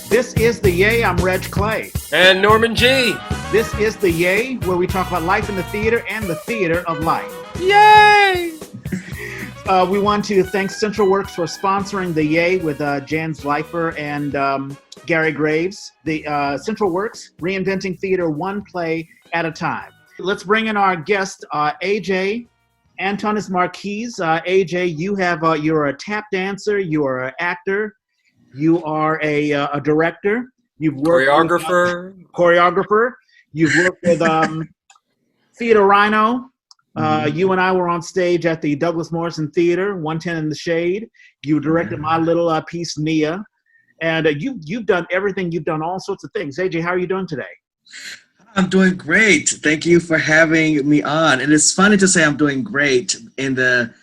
This is the Yay. I'm Reg Clay. And Norman G. This is the Yay, where we talk about life in the theater and the theater of life. Yay! We want to thank Central Works for sponsoring the Yay with Jan Zleifer and Gary Graves. The Central Works, reinventing theater one play at a time. Let's bring in our guest, AeJay Antonis Marquis. AeJay, you're a tap dancer, you are an actor, you are a director. You've worked choreographer. You've worked with Theatre Rhino. You and I were on stage at the Douglas Morrison Theatre, 110 in the Shade. You directed my little piece, Nia. And you've done everything. You've done all sorts of things. AeJay, how are you doing today? I'm doing great. Thank you for having me on. And it's funny to say I'm doing great in the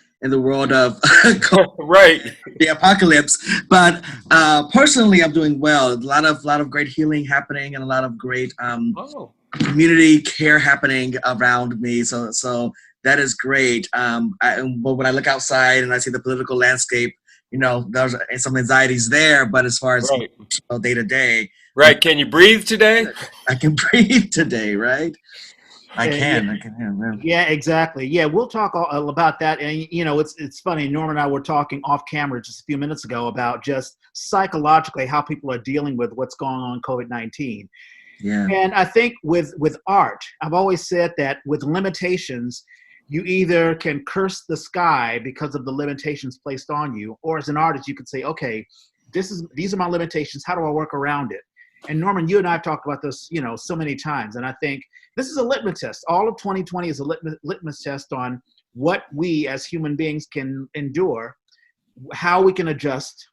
world of right, the apocalypse. But personally, I'm doing well. A lot of great healing happening and a lot of great community care happening around me. So that is great. But when I look outside and I see the political landscape, there's some anxieties there. But as far as day to day. Right. Can you breathe today? I can breathe today, right? I can. Yeah, exactly. Yeah, we'll talk all about that. And, it's funny. Norman and I were talking off camera just a few minutes ago about just psychologically how people are dealing with what's going on COVID-19. Yeah. And I think with art, I've always said that with limitations, you either can curse the sky because of the limitations placed on you, or as an artist, you could say, okay, these are my limitations. How do I work around it? And Norman, you and I have talked about this, so many times. And I think this is a litmus test. All of 2020 is a litmus test on what we as human beings can endure, how we can adjust,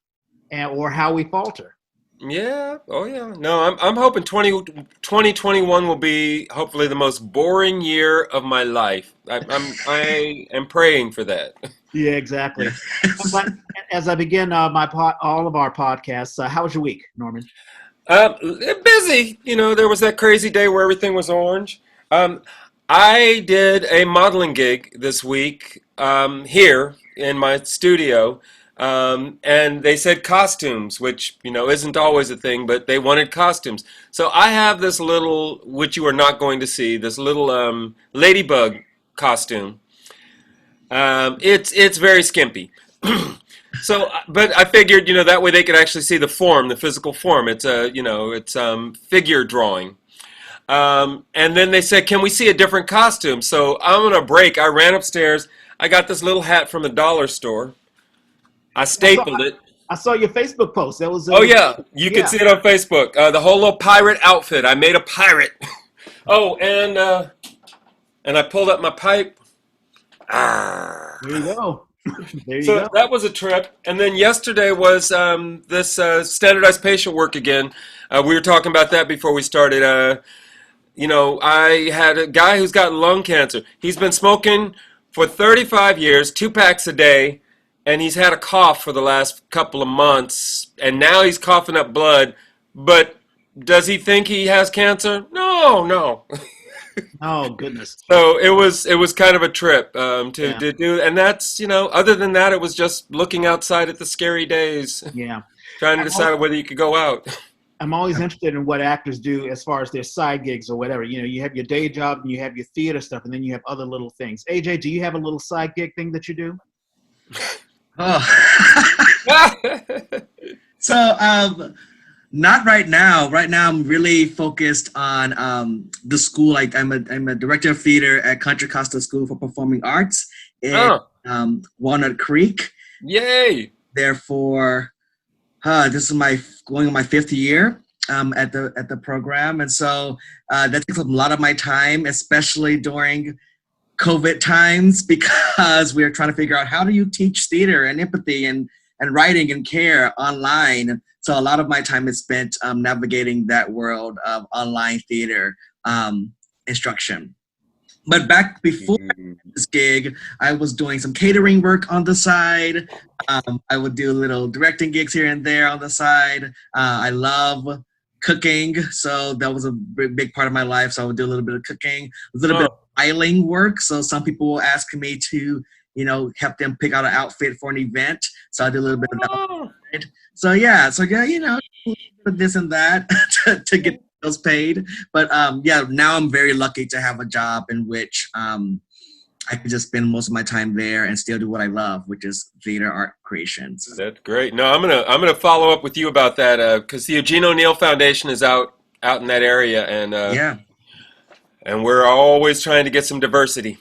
or how we falter. Yeah. Oh, yeah. No, I'm hoping 2021 will be hopefully the most boring year of my life. I am praying for that. Yeah, exactly. But as I begin all of our podcasts, how was your week, Norman? Busy. There was that crazy day where everything was orange. I did a modeling gig this week here in my studio, and they said costumes, which isn't always a thing, but they wanted costumes. So I have this little, which you are not going to see, this little ladybug costume. It's very skimpy. So, but I figured, that way they could actually see the form, the physical form. It's figure drawing. And then they said, can we see a different costume? So I'm on a break. I ran upstairs. I got this little hat from the dollar store. I stapled it. I saw your Facebook post. That was. Oh yeah, you can see it on Facebook. The whole little pirate outfit. I made a pirate. Oh, and I pulled up my pipe. There you go. So that was a trip. And then yesterday was this standardized patient work again. We were talking about that before we started. I had a guy who's got lung cancer. He's been smoking for 35 years, 2 packs a day, and he's had a cough for the last couple of months, and now he's coughing up blood. But does he think he has cancer? No. Oh goodness! So it was kind of a trip to do, and that's other than that, it was just looking outside at the scary days. Yeah, trying to decide whether you could go out. I'm always interested in what actors do as far as their side gigs or whatever. You have your day job and you have your theater stuff, and then you have other little things. AeJay, do you have a little side gig thing that you do? So not right now. Right now, I'm really focused on the school. Like I'm a director of theater at Contra Costa School for Performing Arts in Walnut Creek. Yay! Therefore, this is going on my 5th year at the program, and so that takes up a lot of my time, especially during COVID times, because we're trying to figure out how do you teach theater and empathy and writing and care online. So a lot of my time is spent navigating that world of online theater instruction. But back before this gig, I was doing some catering work on the side. I would do little directing gigs here and there on the side. I love cooking, so that was a big part of my life. So I would do a little bit of cooking, a little bit of styling work. So some people will ask me to, help them pick out an outfit for an event. So I do a little bit of that. So yeah, this and that to get bills paid. But yeah, now I'm very lucky to have a job in which I can just spend most of my time there and still do what I love, which is theater art creations. That's great. No, I'm gonna follow up with you about that because the Eugene O'Neill Foundation is out in that area, Yeah. and we're always trying to get some diversity.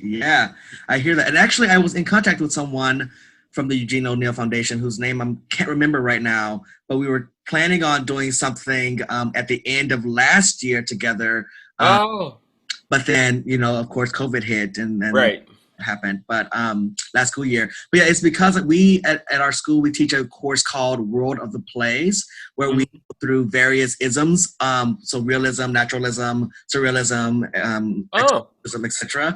Yeah, I hear that. And actually, I was in contact with someone from the Eugene O'Neill Foundation whose name I can't remember right now, but we were planning on doing something at the end of last year together. Oh, But then, of course, COVID hit and then right. happened. But last school year. But yeah, it's because we at our school, we teach a course called World of the Plays, where we go through various isms. So realism, naturalism, surrealism, expressionism, etc.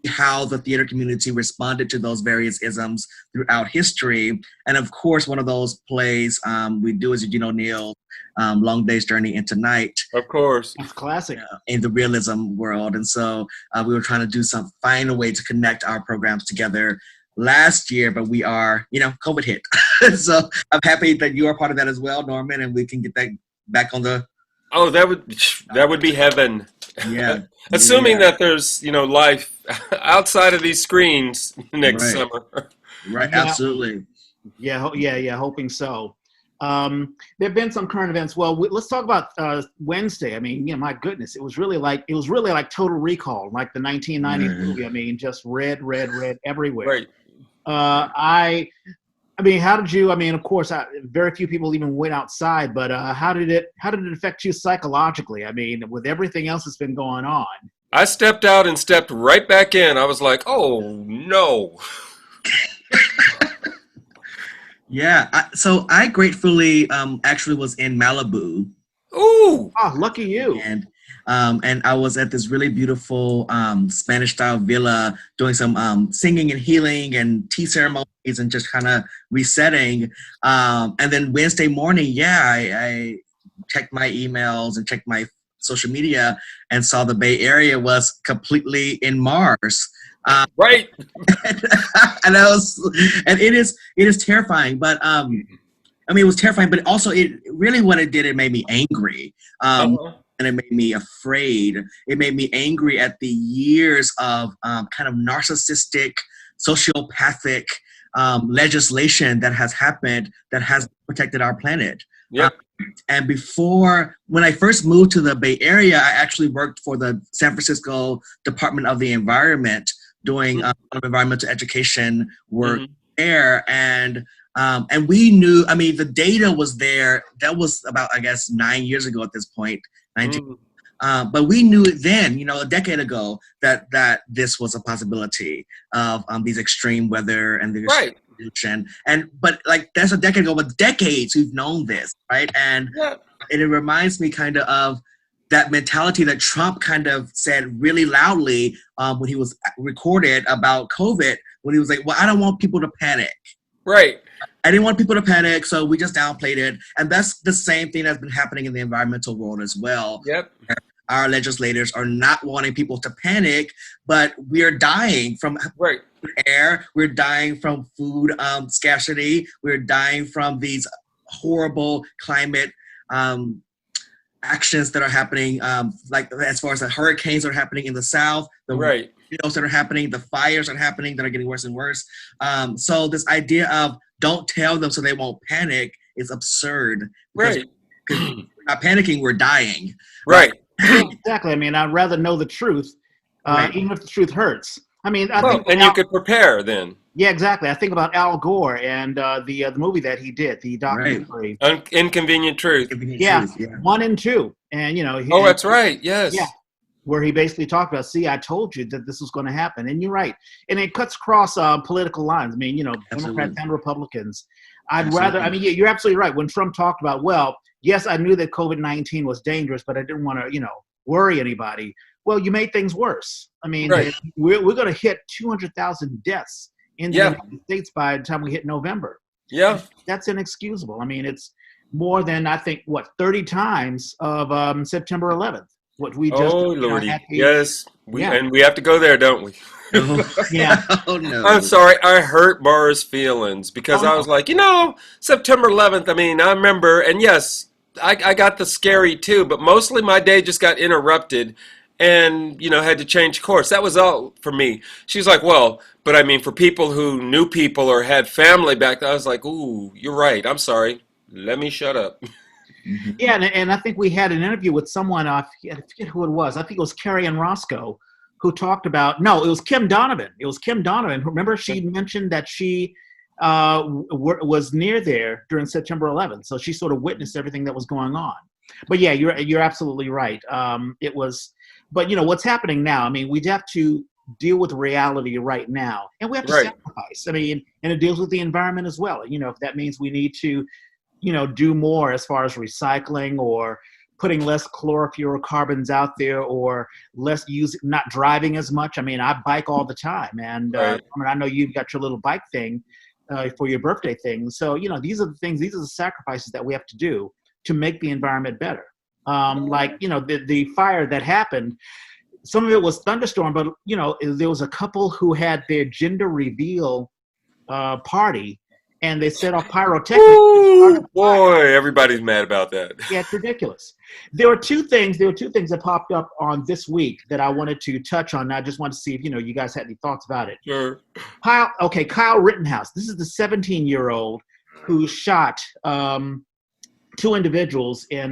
How the theater community responded to those various isms throughout history. And of course, one of those plays we do is Eugene O'Neill, Long Day's Journey into Night. Of course. It's classic. In the realism world. And so we were trying to find a way to connect our programs together last year, but we are, COVID hit. So I'm happy that you are part of that as well, Norman, and we can get that back on the... Oh, that would be heaven. Yeah. Assuming that there's, life outside of these screens next summer. Right, absolutely. Yeah, hoping so. There have been some current events. Well, let's talk about Wednesday. I mean, my goodness, it was really like Total Recall, like the 1990 movie. I mean, just red everywhere. Right. I mean, how did you? I mean, of course, very few people even went outside. But how did it affect you psychologically? I mean, with everything else that's been going on. I stepped out and stepped right back in. I was like, oh no. Yeah. So I gratefully actually was in Malibu. Ooh. Oh, lucky you. And I was at this really beautiful Spanish-style villa doing some singing and healing and tea ceremonies and just kind of resetting. And then Wednesday morning, I checked my emails and checked my social media and saw the Bay Area was completely in Mars. Right. And it is terrifying, but I mean, it was terrifying, but also what it did, it made me angry. And it made me afraid. It made me angry at the years of kind of narcissistic, sociopathic legislation that has happened that has protected our planet. Yep. And when I first moved to the Bay Area, I actually worked for the San Francisco Department of the Environment doing environmental education work there. And we knew, I mean, the data was there. That was about, I guess, 9 years ago at this point. But we knew it then, a decade ago, that this was a possibility of these extreme weather and the pollution. But like that's a decade ago, but decades we've known this, right? And it reminds me kind of that mentality that Trump kind of said really loudly when he was recorded about COVID, when he was like, well, I don't want people to panic. Right. I didn't want people to panic, so we just downplayed it. And that's the same thing that's been happening in the environmental world as well. Yep. Our legislators are not wanting people to panic, but we are dying from air. We're dying from food scarcity. We're dying from these horrible climate actions that are happening, like as far as the hurricanes that are happening in the South, the tornadoes that are happening, the fires that are happening that are getting worse and worse. So this idea of don't tell them so they won't panic is absurd. Right. Because we're not panicking, we're dying. Right. Exactly. I mean, I'd rather know the truth, even if the truth hurts. I mean, you could prepare then. Yeah, exactly. I think about Al Gore and the movie that he did, the documentary, Inconvenient Truth. Yeah, 1 and 2, and that's right. Yes. Yeah, where he basically talked about, see, I told you that this was going to happen, and you're right, and it cuts across political lines. I mean, Democrats and Republicans. I'd rather. I mean, you're absolutely right. When Trump talked about, well, yes, I knew that COVID-19 was dangerous, but I didn't want to, worry anybody. Well, you made things worse. I mean, we're going to hit 200,000 deaths in the United States by the time we hit November. Yeah. That's inexcusable. I mean, it's more than, I think, 30 times of September 11th. What we just Lordy. Yes. And we have to go there, don't we? Oh, Yeah. oh no. I'm sorry, I hurt Mara's feelings because Oh, I no. was like, September 11th, I mean, I remember, and yes, I got the scary too, but mostly my day just got interrupted and, had to change course. That was all for me. She's like, well, but I mean, for people who knew people or had family back then, I was like, ooh, you're right. I'm sorry. Let me shut up. Mhm. Yeah, and I think we had an interview with someone, I forget who it was. I think it was Carrie and Roscoe, who talked about, no, it was Kim Donovan. It was Kim Donovan. Remember, she mentioned that she was near there during September 11th. So she sort of witnessed everything that was going on. But yeah, you're absolutely right. It was, but what's happening now? I mean, we have to deal with reality right now, and we have to Right. sacrifice. I mean, and it deals with the environment as well. If that means we need to do more as far as recycling or putting less chlorofluorocarbons out there or not driving as much. I mean, I bike all the time, and Right. I know you've got your little bike thing for your birthday thing. So, these are the sacrifices that we have to do to make the environment better. Like, the fire that happened, some of it was thunderstorm, but, there was a couple who had their gender reveal party, and they set off pyrotechnics and started Ooh, a fire. boy, everybody's mad about that. Yeah, it's ridiculous. There were two things that popped up on this week that I wanted to touch on. I just wanted to see if you guys had any thoughts about it. Sure. Kyle Rittenhouse. This is the 17-year-old who shot two individuals in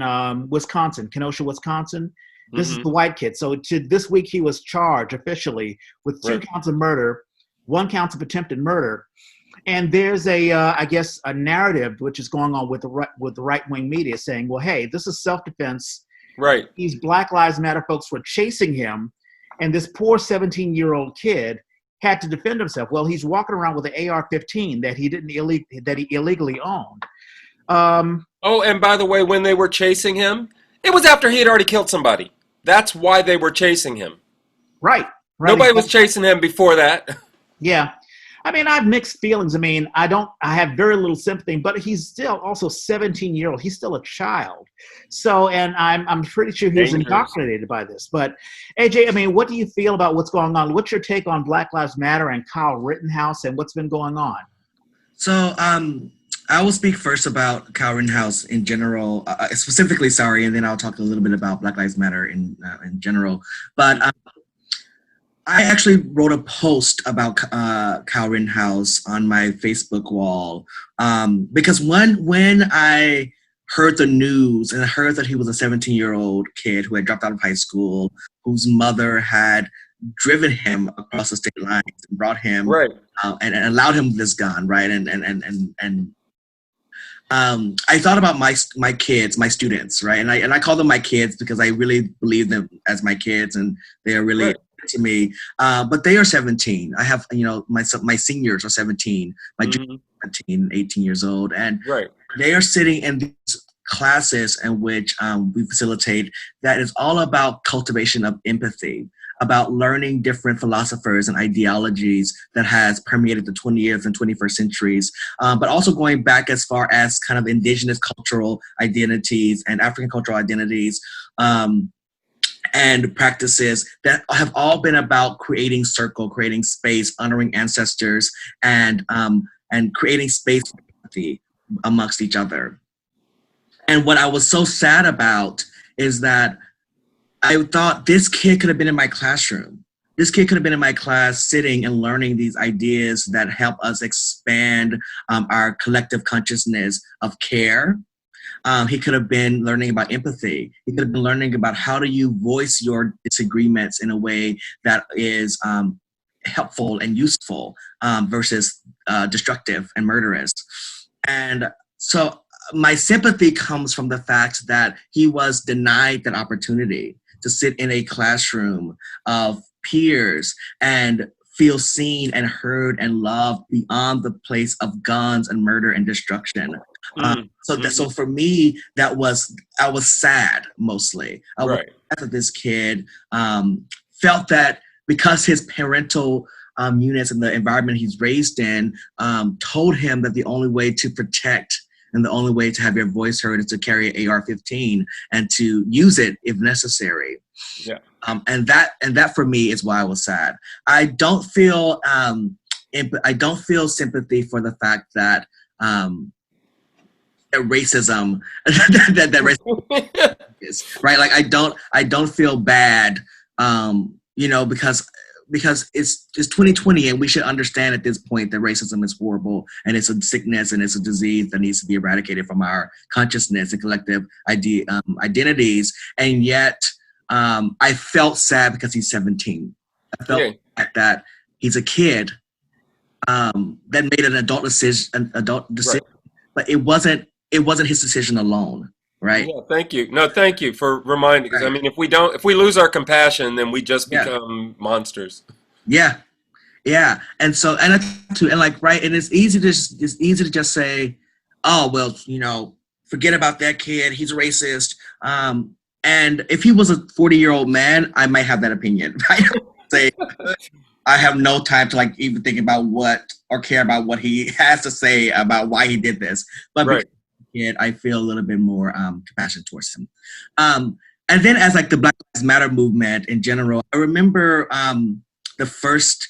Wisconsin, Kenosha, Wisconsin. This is Mm-hmm. the white kid. So this week he was charged officially with two Right. counts of murder, 1 count of attempted murder. And there's I guess, a narrative which is going on with the right-wing media saying, well, hey, this is self-defense. Right. These Black Lives Matter folks were chasing him, and this poor 17-year-old kid had to defend himself. Well, he's walking around with an AR-15 that he illegally owned. Oh, and by the way, when they were chasing him, it was after he had already killed somebody. That's why they were chasing him. Right. Nobody was chasing him before that. Yeah. I mean, I have mixed feelings. I mean, I have very little sympathy, but he's still also 17-year-old. He's still a child. So, and I'm pretty sure he was Dangerous. indoctrinated by this. But AeJay, I mean, what do you feel about what's going on? What's your take on Black Lives Matter and Kyle Rittenhouse and what's been going on? So I will speak first about Kyle Rittenhouse in general, specifically, and then I'll talk a little bit about Black Lives Matter in general. But I actually wrote a post about Kyle Rittenhouse on my Facebook wall because when I heard the news and I heard that he was a 17-year-old kid who had dropped out of high school, whose mother had driven him across the state lines and brought him Right. and allowed him this gun, right? And I thought about my kids, my students, right? And I call them my kids because I really believe them as my kids, and they are really Right. to me. But they are 17. I have, my seniors are 17, my juniors are 17, 18 years old, and Right. they are sitting in these classes in which we facilitate that is all about cultivation of empathy, about learning different philosophers and ideologies that has permeated the 20th and 21st centuries, but also going back as far as kind of indigenous cultural identities and African cultural identities and practices that have all been about creating circle, creating space, honoring ancestors, and creating space for empathy amongst each other. And what I was so sad about is that I thought this kid could have been in my classroom. This kid could have been in my class sitting and learning these ideas that help us expand our collective consciousness of care. He could have been learning about empathy. He could have been learning about how do you voice your disagreements in a way that is helpful and useful versus destructive and murderous. And so my sympathy comes from the fact that he was denied that opportunity to sit in a classroom of peers and feel seen and heard and loved beyond the place of guns and murder and destruction. So for me, I was sad mostly. I was sad that this kid felt that because his parental units and the environment he's raised in told him that the only way to protect and the only way to have your voice heard is to carry an AR-15 and to use it if necessary. Yeah. And that for me is why I was sad. I don't feel sympathy for the fact that racism that racism is, right. Like I don't feel bad, because it's 2020 and we should understand at this point that racism is horrible and it's a sickness and it's a disease that needs to be eradicated from our consciousness and collective identities. And yet I felt sad because he's 17. I felt that he's a kid that made an adult decision, right. But it wasn't his decision alone. Right. Yeah, thank you. No, thank you for reminding. Because right. I mean, if we lose our compassion, then we just become monsters. Yeah, yeah. And so, and it's easy to just say, oh well, forget about that kid. He's a racist. And if he was a 40-year-old man, I might have that opinion. Right? Say, I have no time to even think about or care about what he has to say about why he did this. But right. I feel a little bit more compassion towards him. And then as the Black Lives Matter movement in general, I remember the first,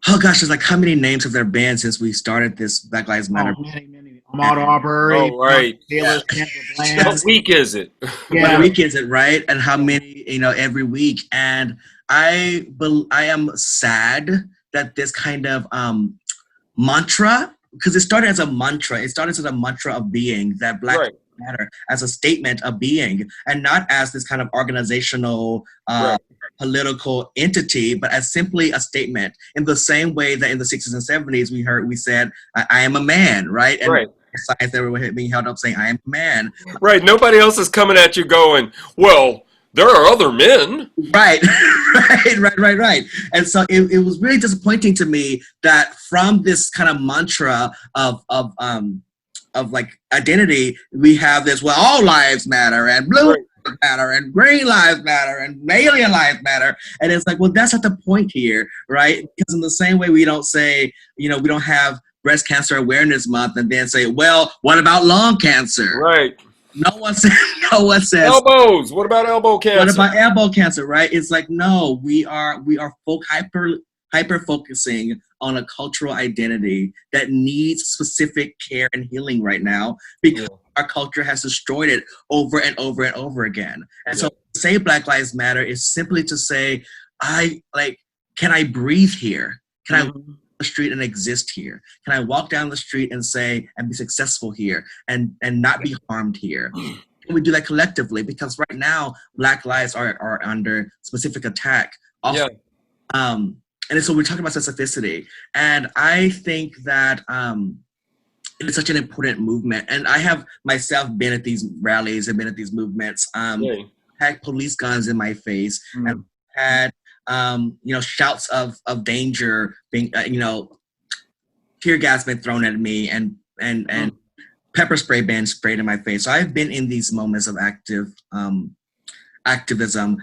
there's how many names have there been since we started this Black Lives Matter? Oh, many. Ahmaud Arbery. Oh, right. Taylor Swift. What week is it? Yeah. What week is it, right? And how many, every week. And I am sad that this kind of mantra, because it started as a mantra. It started as a mantra of being, that Black Lives Matter, as a statement of being, and not as this kind of organizational, political entity, but as simply a statement. In the same way that in the 60s and 70s, we said, I am a man, right? And signs that were being held up saying, I am a man. Right. Nobody else is coming at you going, well, there are other men. Right. And so it was really disappointing to me that from this kind of mantra of identity, we have this, well, all lives matter and blue lives matter and green lives matter and alien lives matter. And it's well, that's not the point here, right? Because in the same way we don't say, we don't have Breast Cancer Awareness Month and then say, well, what about lung cancer? Right. No one says elbows. What about elbow cancer? What about elbow cancer? Right? It's no. We are hyper focusing on a cultural identity that needs specific care and healing right now because our culture has destroyed it over and over and over again. And so to say Black Lives Matter is simply to say, can I breathe here? Can I walk down the street and exist here? Can I walk down the street and say and be successful here and not be harmed here? And we do that collectively because right now Black lives are under specific attack. And so we're talking about specificity, and I think that it's such an important movement. And I have myself been at these rallies and been at these movements. Had police guns in my face, and had shouts of danger being, tear gas been thrown at me, and pepper spray being sprayed in my face. So I've been in these moments of activism.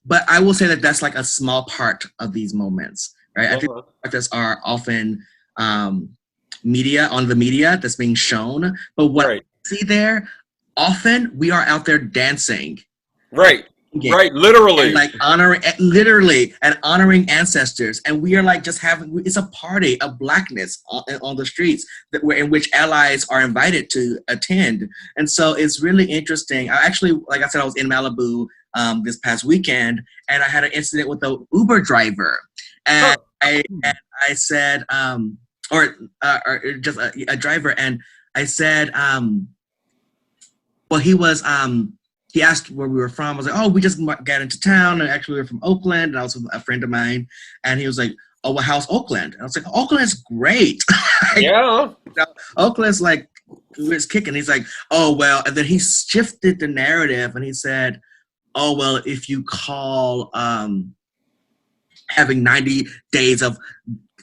But I will say that that's a small part of these moments, right? I think protests are often media that's being shown. But what I see there, often we are out there dancing. Right. Right, literally. And honoring ancestors. And we are just it's a party of Blackness on the streets in which allies are invited to attend. And so it's really interesting. I actually, like I said, I was in Malibu this past weekend, and I had an incident with an Uber driver. And I said, or just a driver, and I said, well, he asked where we were from. I was like, oh, we just got into town, and actually we were from Oakland, and I was with a friend of mine, and he was like, oh, well, how's Oakland? And I was like, Oakland's great. Yeah. Oakland's it's kicking. He's like, oh, well, and then he shifted the narrative, and he said, oh, well, if you call having 90 days of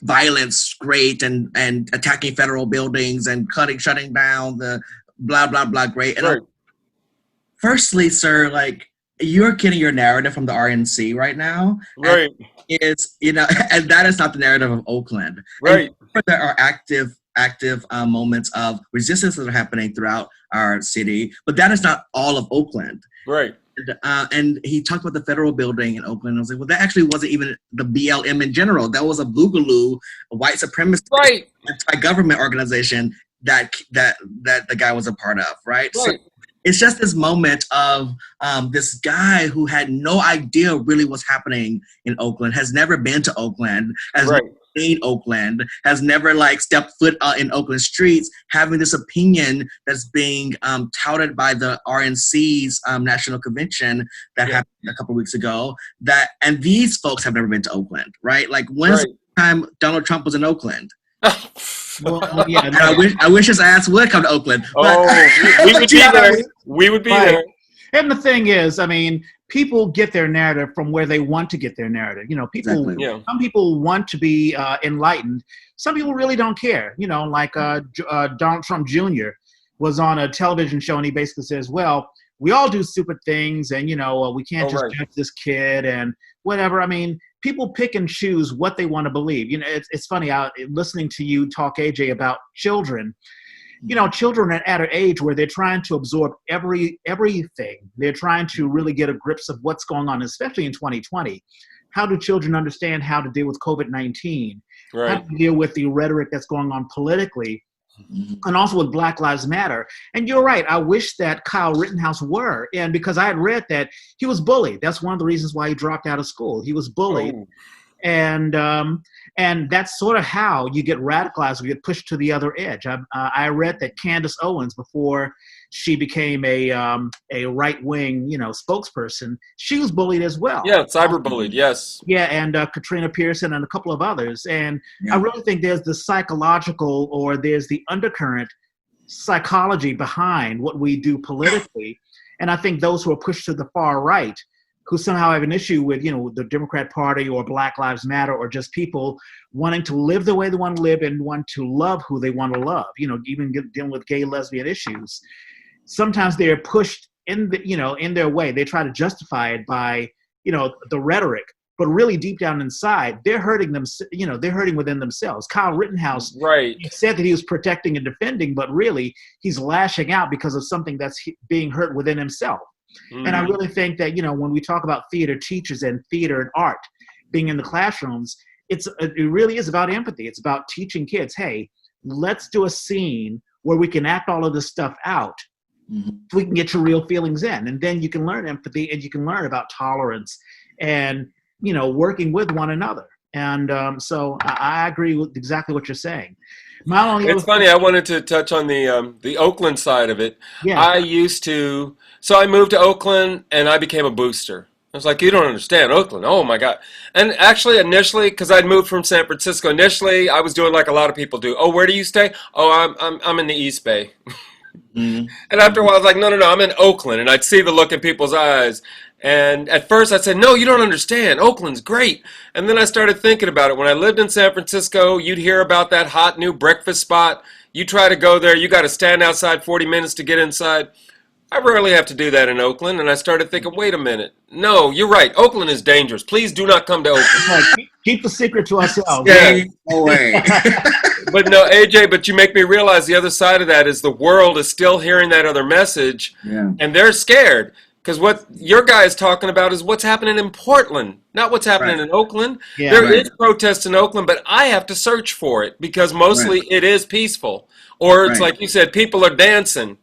violence great and attacking federal buildings and shutting down the blah, blah, blah great. And firstly, sir, you're getting your narrative from the RNC right now. Right. And and that is not the narrative of Oakland. Right. And there are active active moments of resistance that are happening throughout our city, but that is not all of Oakland. Right. And he talked about the federal building in Oakland. I was like, well, that actually wasn't even the BLM in general. That was a boogaloo, a white supremacist anti-government organization that the guy was a part of, right? So it's just this moment of this guy who had no idea really what's happening in Oakland, has never been to Oakland, has never seen Oakland, has never like stepped foot in Oakland streets, having this opinion that's being touted by the RNC's national convention that happened a couple of weeks ago. And these folks have never been to Oakland, right? Like when's the time Donald Trump was in Oakland? Well, yeah, no. I wish his ass would come to Oakland. We would be there. We would be there. And the thing is, I mean, people get their narrative from where they want to get their narrative. You know, people. Exactly. Some people want to be enlightened. Some people really don't care. You know, like Donald Trump Jr. was on a television show, and he basically says, "Well, we all do stupid things, and you know, we can't just judge this kid and whatever." I mean, people pick and choose what they want to believe. You know, it's funny, listening to you talk, AeJay, about children. You know, children are at an age where they're trying to absorb everything. They're trying to really get a grips of what's going on, especially in 2020. How do children understand how to deal with COVID-19? How to deal with the rhetoric that's going on politically? And also with Black Lives Matter. And you're right, I wish that Kyle Rittenhouse were. And because I had read that he was bullied. That's one of the reasons why he dropped out of school. He was bullied. And that's sort of how you get radicalized, you get pushed to the other edge. I read that Candace Owens, before she became a right-wing, you know, spokesperson, she was bullied as well. Yeah, cyberbullied, yes. Yeah, and Katrina Pearson and a couple of others. And I really think there's the psychological, or there's the undercurrent psychology behind what we do politically. And I think those who are pushed to the far right, who somehow have an issue with, you know, the Democrat Party or Black Lives Matter, or just people wanting to live the way they want to live and want to love who they want to love, you know, even dealing with gay, lesbian issues. Sometimes they're pushed in their way. They try to justify it by, you know, the rhetoric, but really deep down inside, they're hurting them, you know, they're hurting within themselves. Kyle Rittenhouse said that he was protecting and defending, but really he's lashing out because of something that's being hurt within himself. And I really think that, you know, when we talk about theater teachers and theater and art being in the classrooms, it really is about empathy. It's about teaching kids, hey, let's do a scene where we can act all of this stuff out. We can get your real feelings in, and then you can learn empathy, and you can learn about tolerance and, you know, working with one another. And so I agree with exactly what you're saying. It's funny. I wanted to touch on the Oakland side of it. Yeah. I moved to Oakland and I became a booster. I was like, you don't understand Oakland. Oh my God. And actually initially, because I'd moved from San Francisco, initially I was doing like a lot of people do. Oh, where do you stay? Oh, I'm in the East Bay. And after a while I was like, no, I'm in Oakland. And I'd see the look in people's eyes. And at first I said, no, you don't understand. Oakland's great. And then I started thinking about it. When I lived in San Francisco, you'd hear about that hot new breakfast spot. You try to go there, you got to stand outside 40 minutes to get inside. I rarely have to do that in Oakland. And I started thinking, wait a minute. No, you're right. Oakland is dangerous. Please do not come to Oakland. Keep the secret to ourselves. Yeah. No way. But no, AeJay, but you make me realize the other side of that is the world is still hearing that other message. Yeah. And they're scared. Because what your guy is talking about is what's happening in Portland, not what's happening in Oakland. Yeah, there is protests in Oakland, but I have to search for it because mostly it is peaceful. Or it's like you said, people are dancing.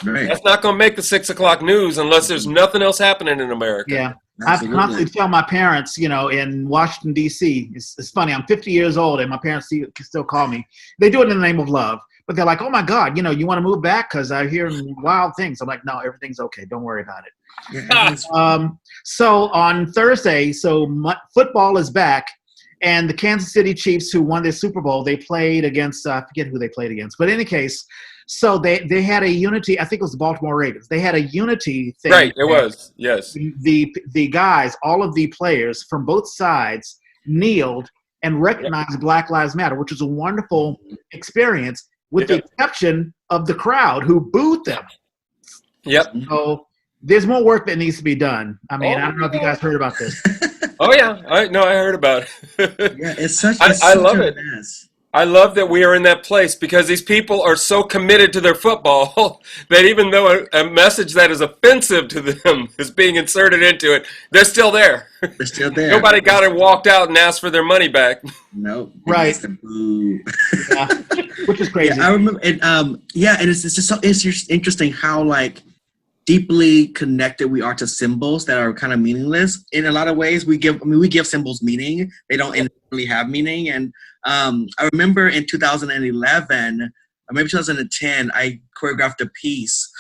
That's not going to make the 6 o'clock news unless there's nothing else happening in America. Yeah. I constantly tell my parents, you know, in Washington, D.C., it's funny, I'm 50 years old and my parents still call me. They do it in the name of love. But they're like, oh, my God, you know, you want to move back? Because I hear wild things. I'm like, no, everything's okay. Don't worry about it. So on Thursday, football is back. And the Kansas City Chiefs, who won their Super Bowl, they played against, I forget who they played against. But in any case, so they had a unity. I think it was the Baltimore Ravens. They had a unity thing. Right, it was, yes. The guys, all of the players from both sides kneeled and recognized Black Lives Matter, which was a wonderful experience, with the exception of the crowd who booed them. Yep. So there's more work that needs to be done. I mean, I don't know if you guys heard about this. Oh yeah, I heard about it. Yeah, it's such. I love it. Mess. I love that we are in that place because these people are so committed to their football that even though a message that is offensive to them is being inserted into it, they're still there. They're still there. Nobody got and walked out and asked for their money back. Nope. Right. Boo. Yeah. Which is crazy. Yeah, I remember. And and it's just so it's just interesting how like deeply connected we are to symbols that are kind of meaningless. In a lot of ways, we give symbols meaning. They don't really have meaning. And I remember in 2011, or maybe 2010, I choreographed a piece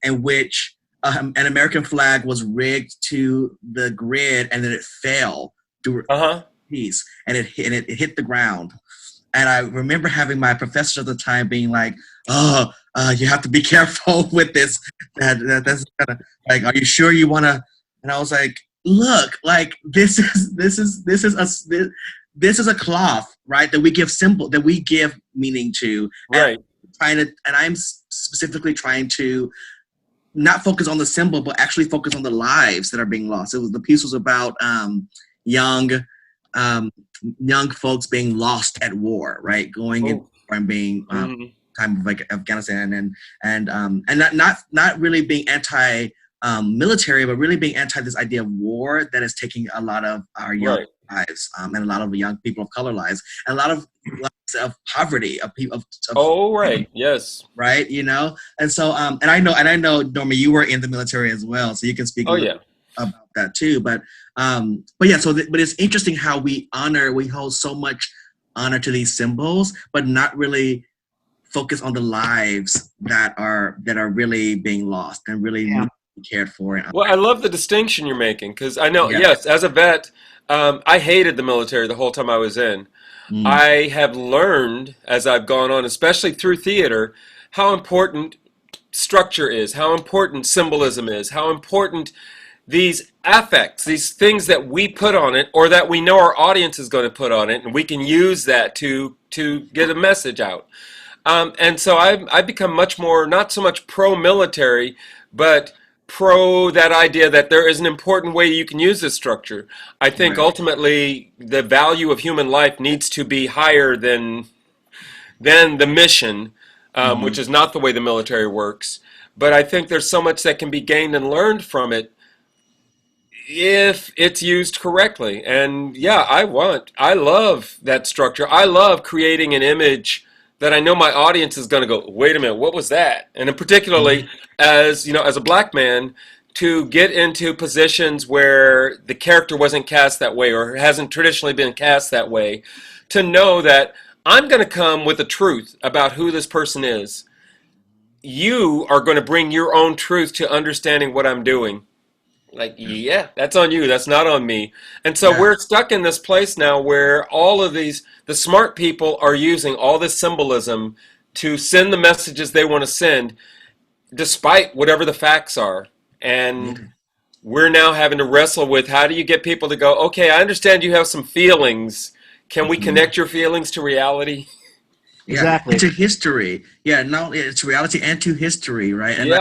in which an American flag was rigged to the grid, and then it fell through the piece, and it hit the ground. And I remember having my professor at the time being like, "Oh, you have to be careful with this. That's kind of like, are you sure you want to?" And I was like, "Look, like this is a cloth, right? That we give meaning to, Right. And I'm specifically trying to not focus on the symbol, but actually focus on the lives that are being lost. The piece was about young folks being lost at war, right? Going in and being time of like Afghanistan and not really being anti military, but really being anti this idea of war that is taking a lot of our young lives and a lot of young people of color lives and a lot of lives of poverty of people yes, right, you know. And so and I know Norma, you were in the military as well, so you can speak about that too. But yeah, but it's interesting how we hold so much honor to these symbols, but not really focus on the lives that are really being lost and really need to be cared for. Well, I love the distinction you're making because I know, yes, as a vet, I hated the military the whole time I was in. I have learned as I've gone on, especially through theater, how important structure is, how important symbolism is, how important these affects, these things that we put on it or that we know our audience is going to put on it, and we can use that to get a message out. And so I've become much more, not so much pro-military, but pro that idea that there is an important way you can use this structure. I think ultimately the value of human life needs to be higher than the mission, which is not the way the military works. But I think there's so much that can be gained and learned from it if it's used correctly. And yeah, I love that structure. I love creating an image that I know my audience is going to go, wait a minute, what was that? And then particularly as, you know, as a black man, to get into positions where the character wasn't cast that way or hasn't traditionally been cast that way, to know that I'm going to come with the truth about who this person is. You are going to bring your own truth to understanding what I'm doing. Like, yeah, that's on you. That's not on me. And so we're stuck in this place now where all of the smart people are using all this symbolism to send the messages they want to send, despite whatever the facts are. And we're now having to wrestle with how do you get people to go, okay, I understand you have some feelings. Can we connect your feelings to reality? Exactly. To history. Yeah, no, it's reality and to history, right? And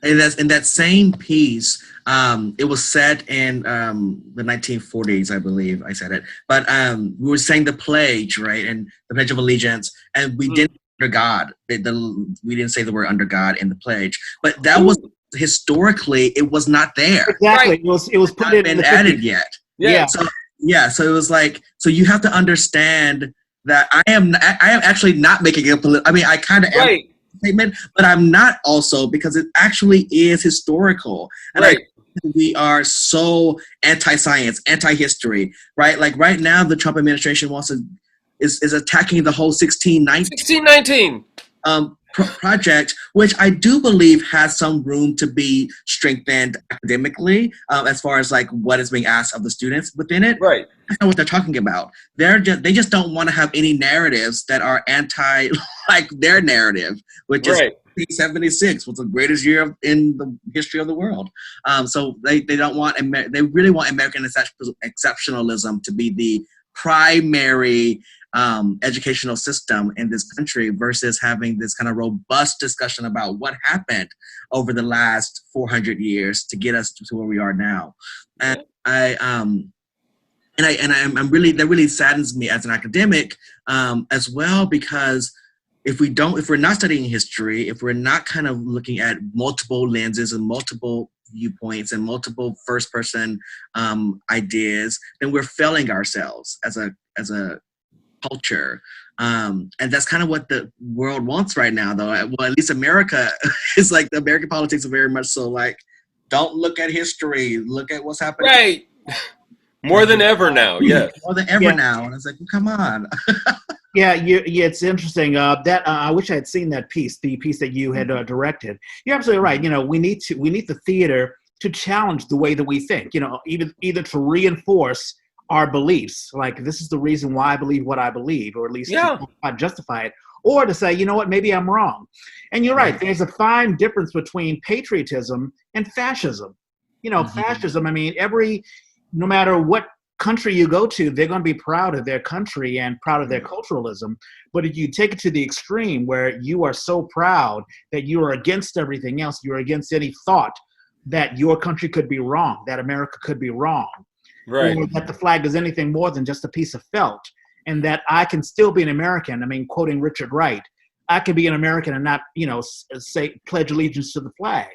in that same piece, it was set in the 1940s, I believe I said it. But we were saying the pledge, right? And the Pledge of Allegiance. And we didn't under God. We didn't say the word under God in the pledge. But that was historically, it was not there. Exactly. It was put in the added yet. Yeah. So it was like, so you have to understand that I am actually not making a political, I mean, I kind of am statement, but I'm not also, because it actually is historical. And we are so anti-science, anti-history, right? Like right now, the Trump administration is attacking the whole 1619 project, which I do believe has some room to be strengthened academically, as far as like what is being asked of the students within it. Right. That's not what they're talking about. they just don't want to have any narratives that are anti like their narrative, which is 1976 was the greatest year in the history of the world. So they don't want they really want American exceptionalism to be the primary educational system in this country versus having this kind of robust discussion about what happened over the last 400 years to get us to where we are now. And I'm really, that really saddens me as an academic as well, because if we're not studying history, if we're not kind of looking at multiple lenses and multiple viewpoints and multiple first person ideas, then we're failing ourselves as a culture. And that's kind of what the world wants right now, though. Well, at least America is like, the American politics are very much so like, don't look at history, look at what's happening. Right. More than ever now, yes. More than ever now. And it's like, well, come on. Yeah, it's interesting. I wish I had seen that piece, the piece that you had directed. You're absolutely right. You know, we need the theater to challenge the way that we think. You know, either to reinforce our beliefs, like this is the reason why I believe what I believe, or at least to justify it, or to say, you know what, maybe I'm wrong. And you're right. There's a fine difference between patriotism and fascism. You know, fascism. I mean, no matter what country you go to, they're going to be proud of their country and proud of their culturalism. But if you take it to the extreme where you are so proud that you are against everything else, you're against any thought that your country could be wrong, that America could be wrong, right, or that the flag is anything more than just a piece of felt, and that I can still be an American. I mean, quoting Richard Wright, I can be an American and not, say, pledge allegiance to the flag.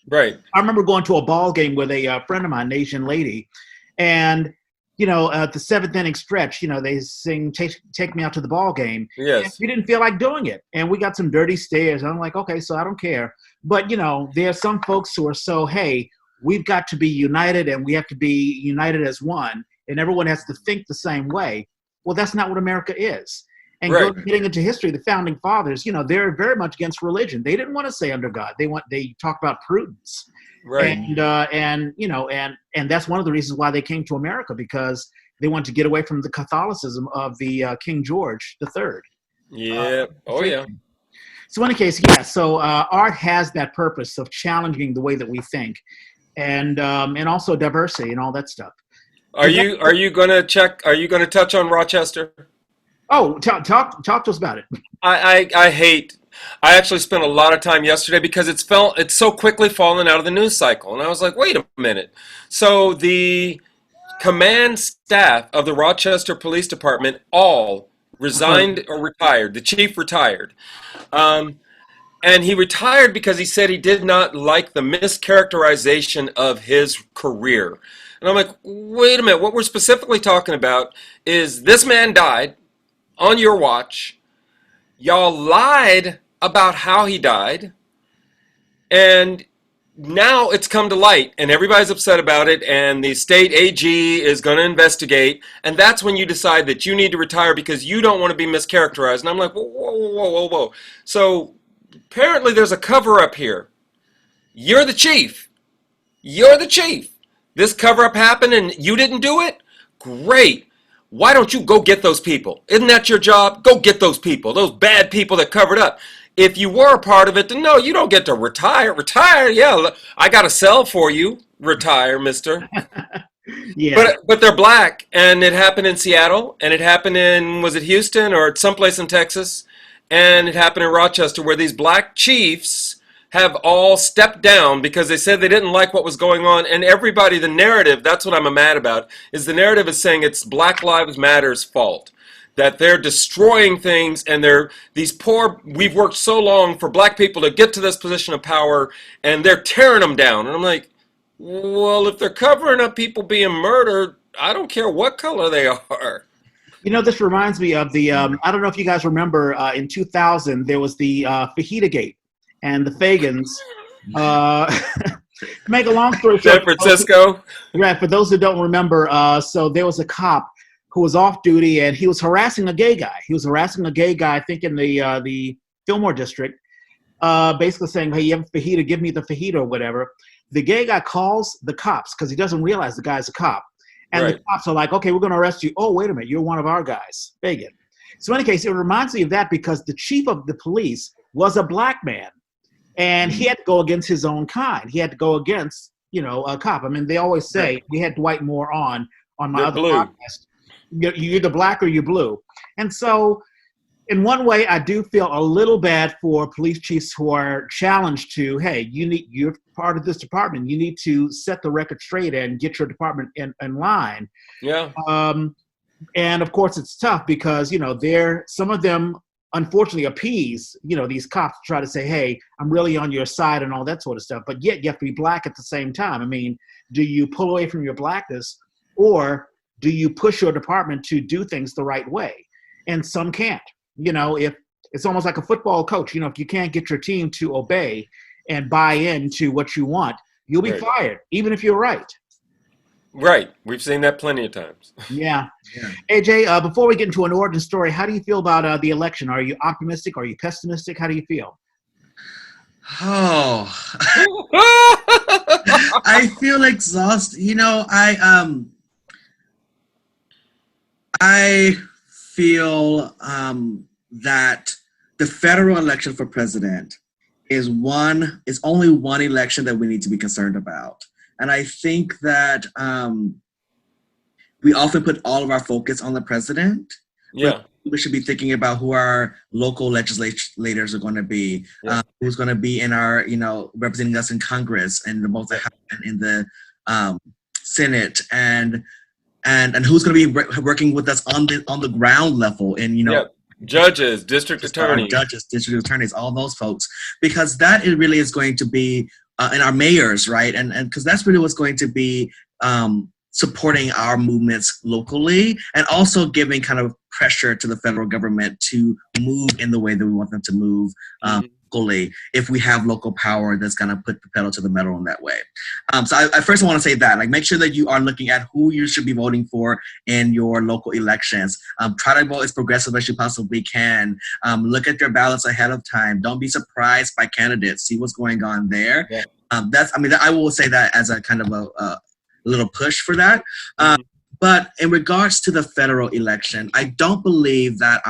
Right. I remember going to a ball game with a friend of mine, an Asian lady, and at the seventh inning stretch, they sing "Take Me Out to the Ball Game." Yes. We didn't feel like doing it, and we got some dirty stares. I'm like, okay, so I don't care. But there are some folks who are so, hey, we've got to be united, and we have to be united as one, and everyone has to think the same way. Well, that's not what America is. And getting into history, the founding fathers, they're very much against religion. They didn't want to say under God. They talk about prudence. Right. And that's one of the reasons why they came to America, because they wanted to get away from the Catholicism of the King George III. Yeah. Yeah. So in any case, yeah. So art has that purpose of challenging the way that we think, and also diversity and all that stuff. Are you going to touch on Rochester? Oh, talk to us about it. I actually spent a lot of time yesterday because it's so quickly fallen out of the news cycle. And I was like, wait a minute. So the command staff of the Rochester Police Department all resigned or retired. The chief retired. And he retired because he said he did not like the mischaracterization of his career. And I'm like, wait a minute. What we're specifically talking about is this man died on your watch. Y'all lied about how he died, and now it's come to light, and everybody's upset about it, and the state AG is going to investigate, and that's when you decide that you need to retire because you don't want to be mischaracterized. And I'm like, whoa. So apparently there's a cover-up here. You're the chief. This cover-up happened and you didn't do it? Great. Why don't you go get those people? Isn't that your job? Go get those people, those bad people that covered up. If you were a part of it, then no, you don't get to retire. Retire, yeah, I got a cell for you. Retire, mister. Yeah. But they're black, and it happened in Seattle, and it happened in, was it Houston or someplace in Texas? And it happened in Rochester, where these black chiefs have all stepped down because they said they didn't like what was going on. And everybody, the narrative, that's what I'm mad about, is the narrative is saying it's Black Lives Matter's fault. That they're destroying things, and we've worked so long for black people to get to this position of power, and they're tearing them down. And I'm like, well, if they're covering up people being murdered, I don't care what color they are. This reminds me of the, I don't know if you guys remember, in 2000, there was the Fajita Gate, and the Fagans, to make a long story short. San Francisco? Right, for those who don't remember, so there was a cop who was off duty, and he was harassing a gay guy. I think in the Fillmore district, basically saying, hey, you have a fajita, give me the fajita or whatever. The gay guy calls the cops because he doesn't realize the guy's a cop. And the cops are like, okay, we're going to arrest you. Oh, wait a minute, you're one of our guys, Fagan. So in any case, it reminds me of that because the chief of the police was a black man, and he had to go against his own kind. He had to go against, a cop. I mean, they always say, we had Dwight Moore on my other podcast. You're either black or you're blue. And so in one way, I do feel a little bad for police chiefs who are challenged to, hey, part of this department. You need to set the record straight and get your department in line. Yeah. And of course, it's tough because, some of them unfortunately appease, these cops try to say, hey, I'm really on your side and all that sort of stuff. But yet you have to be black at the same time. I mean, do you pull away from your blackness, or do you push your department to do things the right way? And some can't. If it's almost like a football coach, if you can't get your team to obey and buy into what you want, you'll be fired, even if you're right. Right. We've seen that plenty of times. Yeah. AeJay, before we get into an origin story, how do you feel about the election? Are you optimistic? Are you pessimistic? How do you feel? Oh, I feel exhausted. I feel that the federal election for president is only one election that we need to be concerned about. And I think that we often put all of our focus on the president. Yeah. We should be thinking about who our local legislators are going to be, who's going to be in our, representing us in Congress and both the House and in the Senate, and who's going to be working with us on the ground level, and judges, district attorneys, all those folks, because that really is going to be, and our mayors, right, and because that's really what's going to be supporting our movements locally, and also giving kind of pressure to the federal government to move in the way that we want them to move locally, if we have local power that's going to put the pedal to the metal in that way. So I first want to say that, make sure that you are looking at who you should be voting for in your local elections. Try to vote as progressive as you possibly can. Look at your ballots ahead of time. Don't be surprised by candidates. See what's going on there. Yeah. I will say that as a kind of a little push for that. But in regards to the federal election, I don't believe that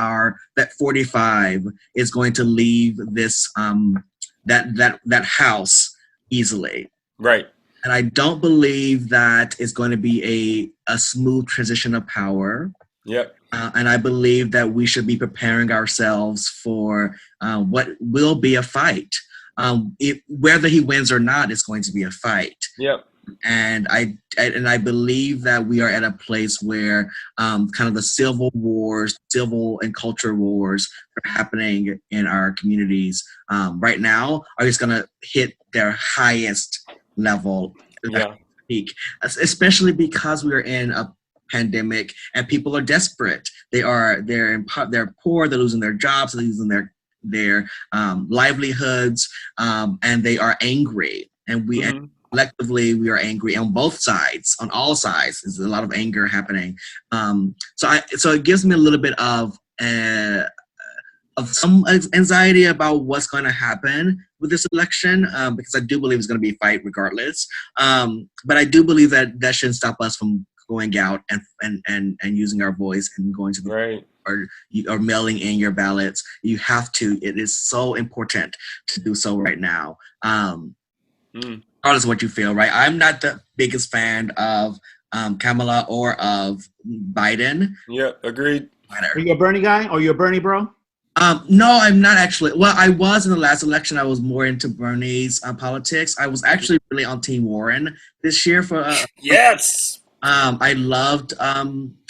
that 45 is going to leave this that house easily. Right. And I don't believe that it's going to be a smooth transition of power. Yep. And I believe that we should be preparing ourselves for what will be a fight. Whether he wins or not, it's going to be a fight. Yep. And I believe that we are at a place where kind of the civil and culture wars that are happening in our communities right now are just going to hit their highest level, peak, especially because we are in a pandemic and people are desperate. They're poor. They're losing their jobs. They're losing their livelihoods, and they are angry. And we. Mm-hmm. Collectively, we are angry on both sides, on all sides. There's a lot of anger happening. So it gives me a little bit of some anxiety about what's going to happen with this election, because I do believe it's going to be a fight regardless. But I do believe that shouldn't stop us from going out and using our voice and going to the right. or mailing in your ballots. You have to. It is so important to do so right now. Regardless of what you feel, right? I'm not the biggest fan of Kamala or of Biden. Yeah, agreed. Are you a Bernie guy? Or are you a Bernie bro? No, I'm not actually. Well, I was in the last election. I was more into Bernie's politics. I was actually really on Team Warren this year for. Yes. I loved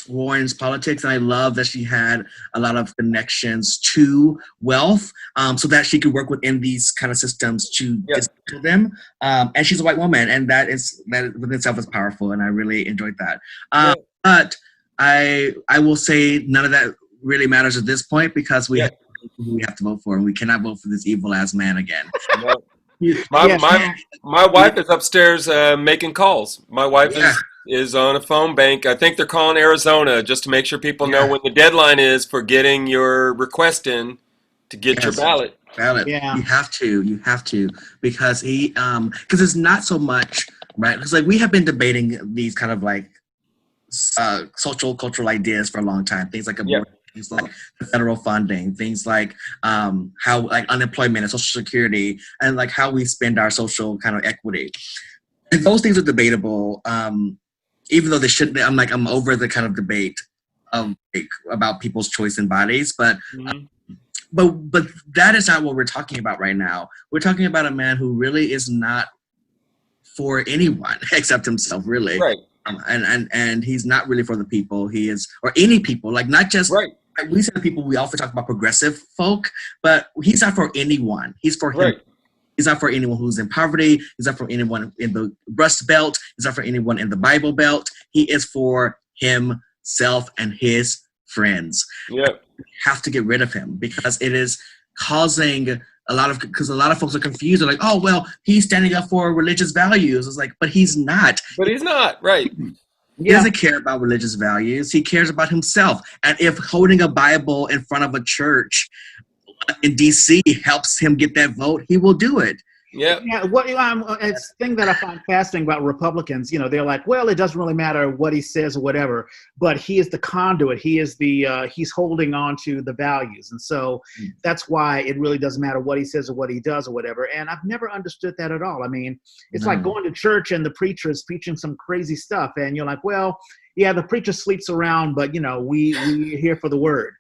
Warren's politics, and I love that she had a lot of connections to wealth, so that she could work within these kind of systems to dismantle them. And she's a white woman, and that within itself is powerful, and I really enjoyed that. But I will say none of that really matters at this point, because we have to vote for, and we cannot vote for this evil ass man again. My wife is upstairs making calls. My wife is on a phone bank. I think they're calling Arizona just to make sure people know when the deadline is for getting your request in to get your ballot. Yeah. You have to, because because it's not so much, right? Because we have been debating these kind of social cultural ideas for a long time. Things like abortion, things like federal funding, things like how unemployment and social security, and how we spend our social kind of equity. And those things are debatable. Even though they shouldn't, I'm over the kind of debate about people's choice in bodies, but but that is not what we're talking about right now. We're talking about a man who really is not for anyone except himself, really. Right. And he's not really for the people. He is, or any people, like not just, Right. we say people, we often talk about progressive folk, but he's not for anyone. He's for him. Right. He's not for anyone who's in poverty. He's not for anyone in the Rust Belt. He's not for anyone in the Bible Belt. He is for himself and his friends. Yep. We have to get rid of him because it is causing because a lot of folks are confused. They're like, oh, well, he's standing up for religious values. It's like, but he's not. But he's not, right. He doesn't care about religious values. He cares about himself. And if holding a Bible in front of a church in D.C. helps him get that vote, he will do it. Yeah. Yeah. It's the thing that I find fascinating about Republicans. They're like, well, it doesn't really matter what he says or whatever, but he is the conduit. He is he's holding on to the values, and so that's why it really doesn't matter what he says or what he does or whatever. And I've never understood that at all. I mean, it's like going to church and the preacher is preaching some crazy stuff, and you're like, well, yeah, the preacher sleeps around, but we're here for the word.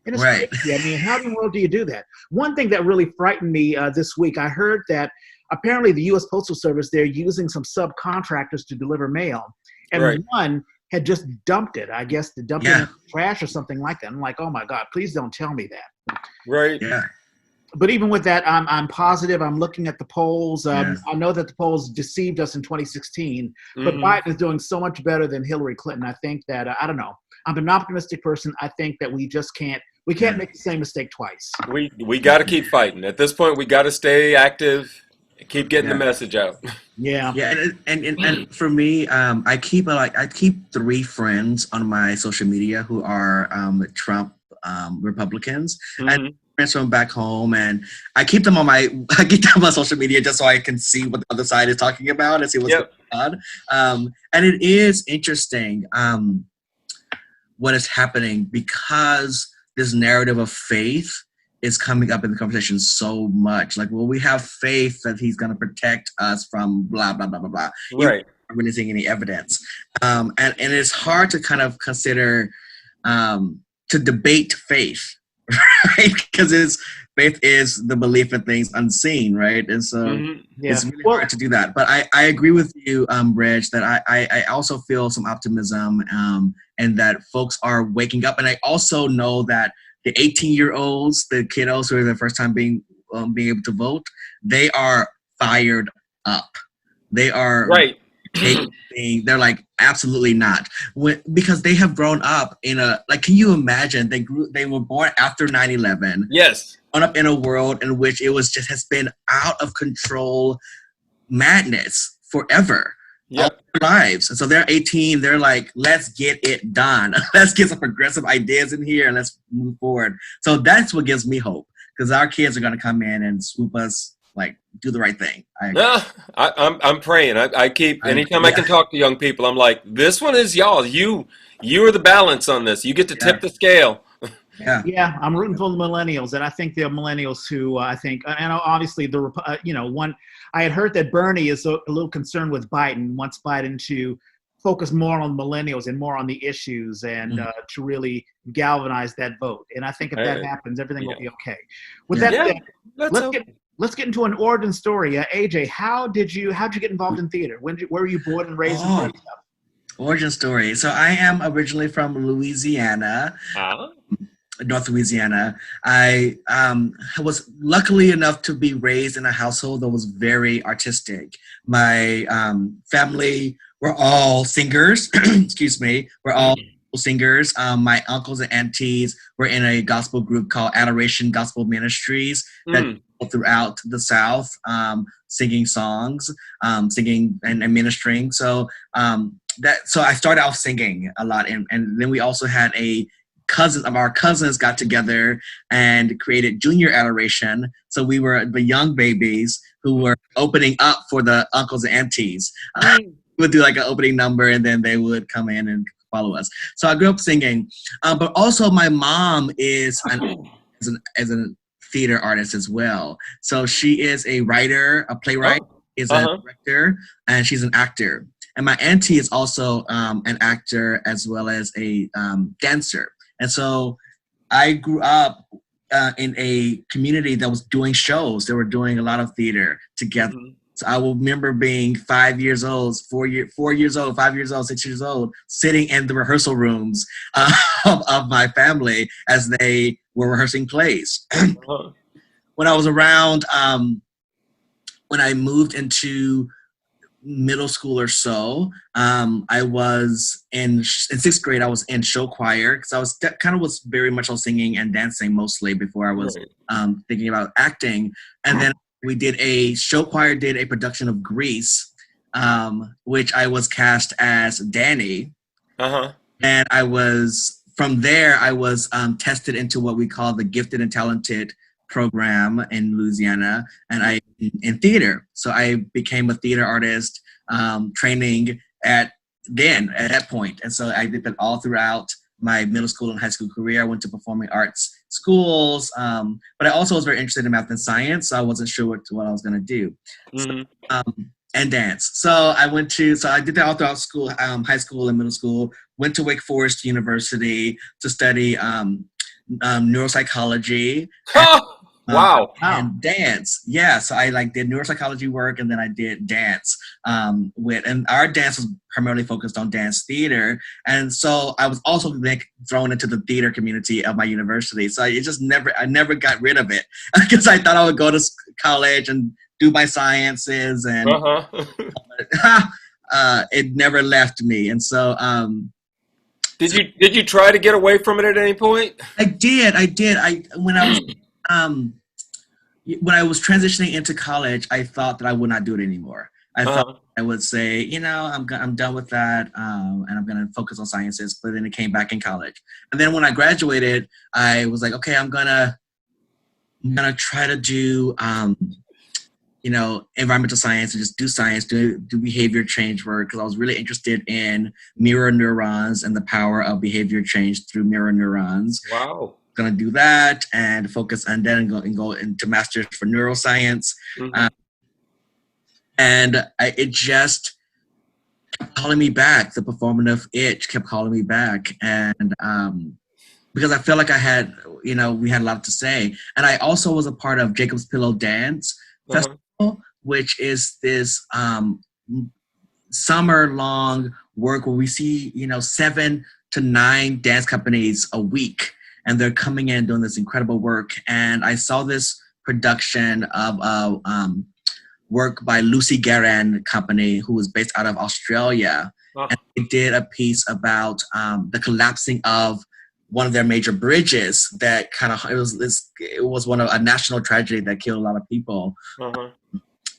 And it's crazy. I mean, how in the world do you do that? One thing that really frightened me this week, I heard that apparently the U.S. Postal Service, they're using some subcontractors to deliver mail. And one had just dumped it. I guess to dump it in the trash or something like that. I'm like, oh my God, please don't tell me that. Right. Yeah. But even with that, I'm positive. I'm looking at the polls. I know that the polls deceived us in 2016, but Biden is doing so much better than Hillary Clinton. I think that, I don't know. I'm an optimistic person. I think that we just can't make the same mistake twice. We got to keep fighting. At this point, we got to stay active, keep getting the message out. Yeah. Yeah, and for me, I keep 3 friends on my social media who are Trump Republicans. And friends from back home, and I keep them on social media just so I can see what the other side is talking about and see what's going on. And it is interesting what is happening because this narrative of faith is coming up in the conversation so much. Like, well, we have faith that he's going to protect us from blah, blah, blah, blah, blah. Right. You're not really seeing any evidence. And it's hard to kind of consider, to debate faith, right? Because faith is the belief in things unseen, right? And so it's really hard to do that. But I agree with you, Reg, that I also feel some optimism and that folks are waking up. And I also know that the 18-year-olds, the kiddos who are the first time being able to vote, they are fired up. They are they're like, absolutely not. Because they have grown up in can you imagine they were born after 9/11. Yes. Grown up in a world in which it has been out of control madness forever. All their lives. And so they're 18, they're like, let's get it done. Let's get some progressive ideas in here and let's move forward. So that's what gives me hope, because our kids are going to come in and swoop us, like, do the right thing. I'm praying. Anytime I can talk to young people, I'm like, this one is y'all. You are the balance on this. You get to tip the scale. Yeah, I'm rooting for the millennials, and I think they're millennials who and obviously I had heard that Bernie is a little concerned with Biden, wants Biden to focus more on millennials and more on the issues and to really galvanize that vote. And I think if that happens, everything will be okay. With that said, let's get into an origin story. AeJay, how'd you get involved in theater? Where were you born and raised? And stuff? Origin story. So I am originally from Louisiana. North Louisiana. I was luckily enough to be raised in a household that was very artistic. My family were all singers. Excuse me. We're all singers. My uncles and aunties were in a gospel group called Adoration Gospel Ministries that throughout the South, singing songs, singing and ministering. So I started off singing a lot, and then we also had our cousins got together and created Junior Adoration. So we were the young babies who were opening up for the uncles and aunties. We would do like an opening number, and then they would come in and follow us. So I grew up singing, but also my mom is as a theater artist as well. So she is a writer, a playwright, is a director, and she's an actor. And my auntie is also an actor as well as a dancer. And so I grew up in a community that was doing shows. They were doing a lot of theater together. So I will remember being 5 years old, 4 years old, 5 years old, 6 years old, sitting in the rehearsal rooms of my family as they were rehearsing plays. Uh-huh. When I was around, when I moved into middle school or so, I was in sixth grade. I was in show choir because I was was very much on singing and dancing mostly before I was thinking about acting. And then we did a show choir did a production of Grease, which I was cast as Danny. Uh-huh. And I was from there. I was tested into what we call the Gifted and Talented program in Louisiana, and in theater. So I became a theater artist, training at that point. And so I did that all throughout my middle school and high school career. I went to performing arts schools, but I also was very interested in math and science, so I wasn't sure what I was going to do. Mm-hmm. So, and dance. So I did that all throughout school, high school and middle school. Went to Wake Forest University to study neuropsychology. Wow. And dance. Yeah. So I did neuropsychology work, and then I did dance and our dance was primarily focused on dance theater. And so I was also thrown into the theater community of my university. So I never got rid of it because I thought I would go to college and do my sciences, and it never left me. And so, did you try to get away from it at any point? I did. When I was transitioning into college, I thought that I would not do it anymore. I thought I would say, I'm done with that, and I'm going to focus on sciences. But then it came back in college, and then when I graduated, I was like, okay, I'm gonna try to do environmental science and just do science, do behavior change work, because I was really interested in mirror neurons and the power of behavior change through mirror neurons. Wow. Going to do that and focus and then go into masters for neuroscience. Mm-hmm. It just kept calling me back. The performative itch kept calling me back. And because I felt like we had a lot to say. And I also was a part of Jacob's Pillow Dance Festival, which is this summer-long work where we see, 7 to 9 dance companies a week. And they're coming in doing this incredible work. And I saw this production of work by Lucy Guerin Company, who was based out of Australia. And they did a piece about the collapsing of one of their major bridges that it was a national tragedy that killed a lot of people.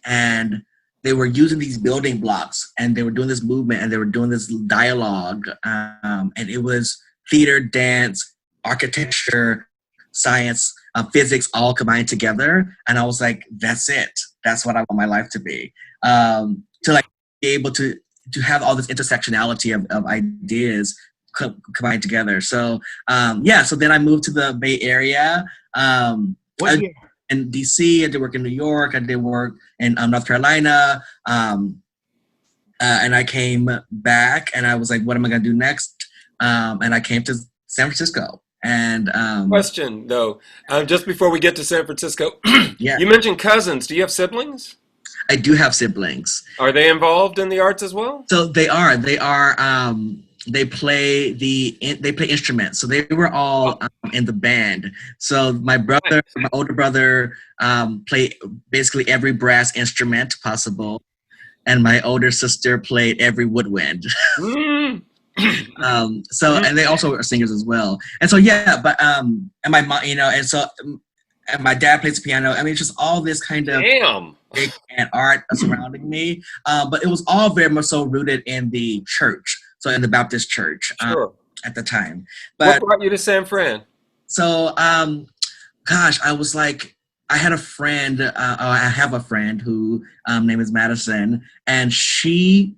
And they were using these building blocks, and they were doing this movement, and they were doing this dialogue. And it was theater, dance, architecture, science, physics all combined together. And I was like, that's it. That's what I want my life to be. To be able to have all this intersectionality of ideas combined together. So so then I moved to the Bay Area. In DC, I did work in New York, I did work in North Carolina. And I came back and I was like, what am I gonna do next? And I came to San Francisco. And question though, just before we get to San Francisco, yeah. You mentioned cousins. Do you have siblings? I do have siblings. Are they involved in the arts as well? So they are. They play instruments. So they were all in the band. So my older brother, played basically every brass instrument possible, and my older sister played every woodwind. And they also are singers as well. And so and my mom, and my dad plays the piano. I mean, it's just all this kind of and art surrounding me. But it was all very much so rooted in the church, so in the Baptist church at the time. But what brought you to San Fran? So, I was like, I had a friend. I have a friend who name is Madison, and she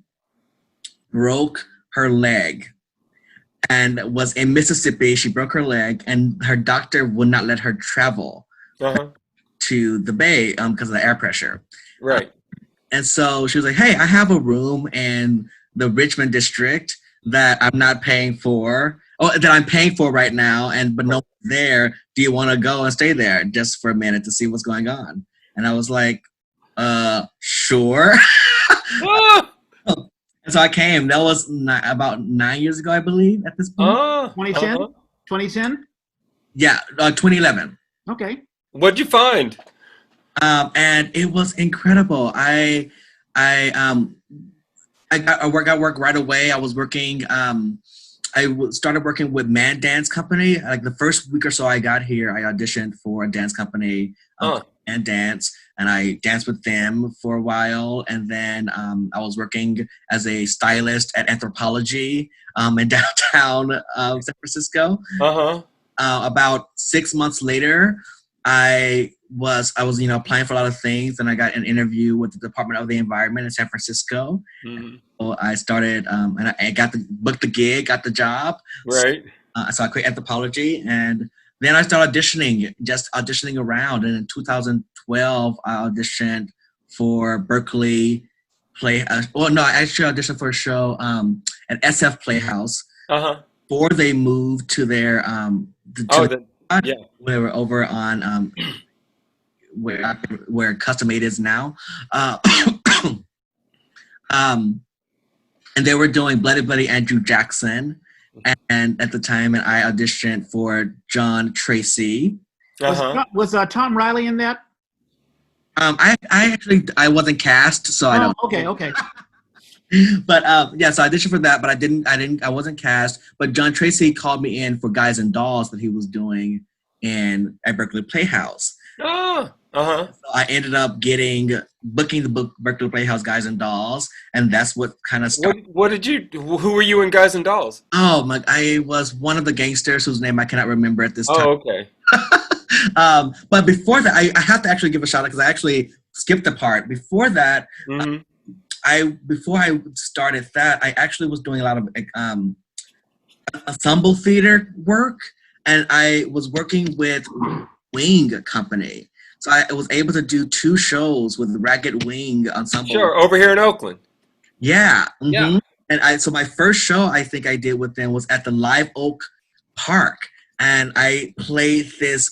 broke her leg and was in Mississippi. She broke her leg, and her doctor would not let her travel to the Bay because of the air pressure. Right. And so she was like, hey, I have a room in the Richmond district that I'm not paying for, that I'm paying for right now, but no one's there. Do you want to go and stay there just for a minute to see what's going on? And I was like, sure. sure. Ah! And so I came. That was about 9 years ago, I believe, at this point. 2010? Uh-huh. 2010? Yeah, 2011. Okay. What'd you find? And it was incredible. I got work right away. I was working. Started working with Man Dance Company. Like the first week or so I got here, I auditioned for a dance company, Man Dance, and I danced with them for a while. And then I was working as a stylist at Anthropology in downtown San Francisco. About 6 months later, I was applying for a lot of things, and I got an interview with the Department of the Environment in San Francisco. Mm-hmm. So I started, and I booked the gig, got the job. Right. So I quit Anthropology, and then I started auditioning around. And in 2012, I auditioned for Berkeley Play. I actually auditioned for a show at SF Playhouse. Before they moved to their we were over on where Custom 8 is now. And they were doing Bloody Bloody Andrew Jackson, and at the time, and I auditioned for John Tracy. Was Tom Riley in that? I actually wasn't cast, so I don't. Okay. But so I auditioned for that, but I wasn't cast. But John Tracy called me in for Guys and Dolls that he was doing at Berkeley Playhouse. So I ended up booking the Berkeley Playhouse Guys and Dolls, and that's what kind of started. Who were you in Guys and Dolls? I was one of the gangsters whose name I cannot remember at this time. Okay. But before that, I have to actually give a shout out because I actually skipped a part. Before that, before I started that, I actually was doing a lot of ensemble theater work, and I was working with Wing Company. So I was able to do 2 shows with the Ragged Wing Ensemble. Sure, over here in Oakland. Yeah. Mm-hmm. Yeah. And so my first show I think I did with them was at the Live Oak Park. And I played this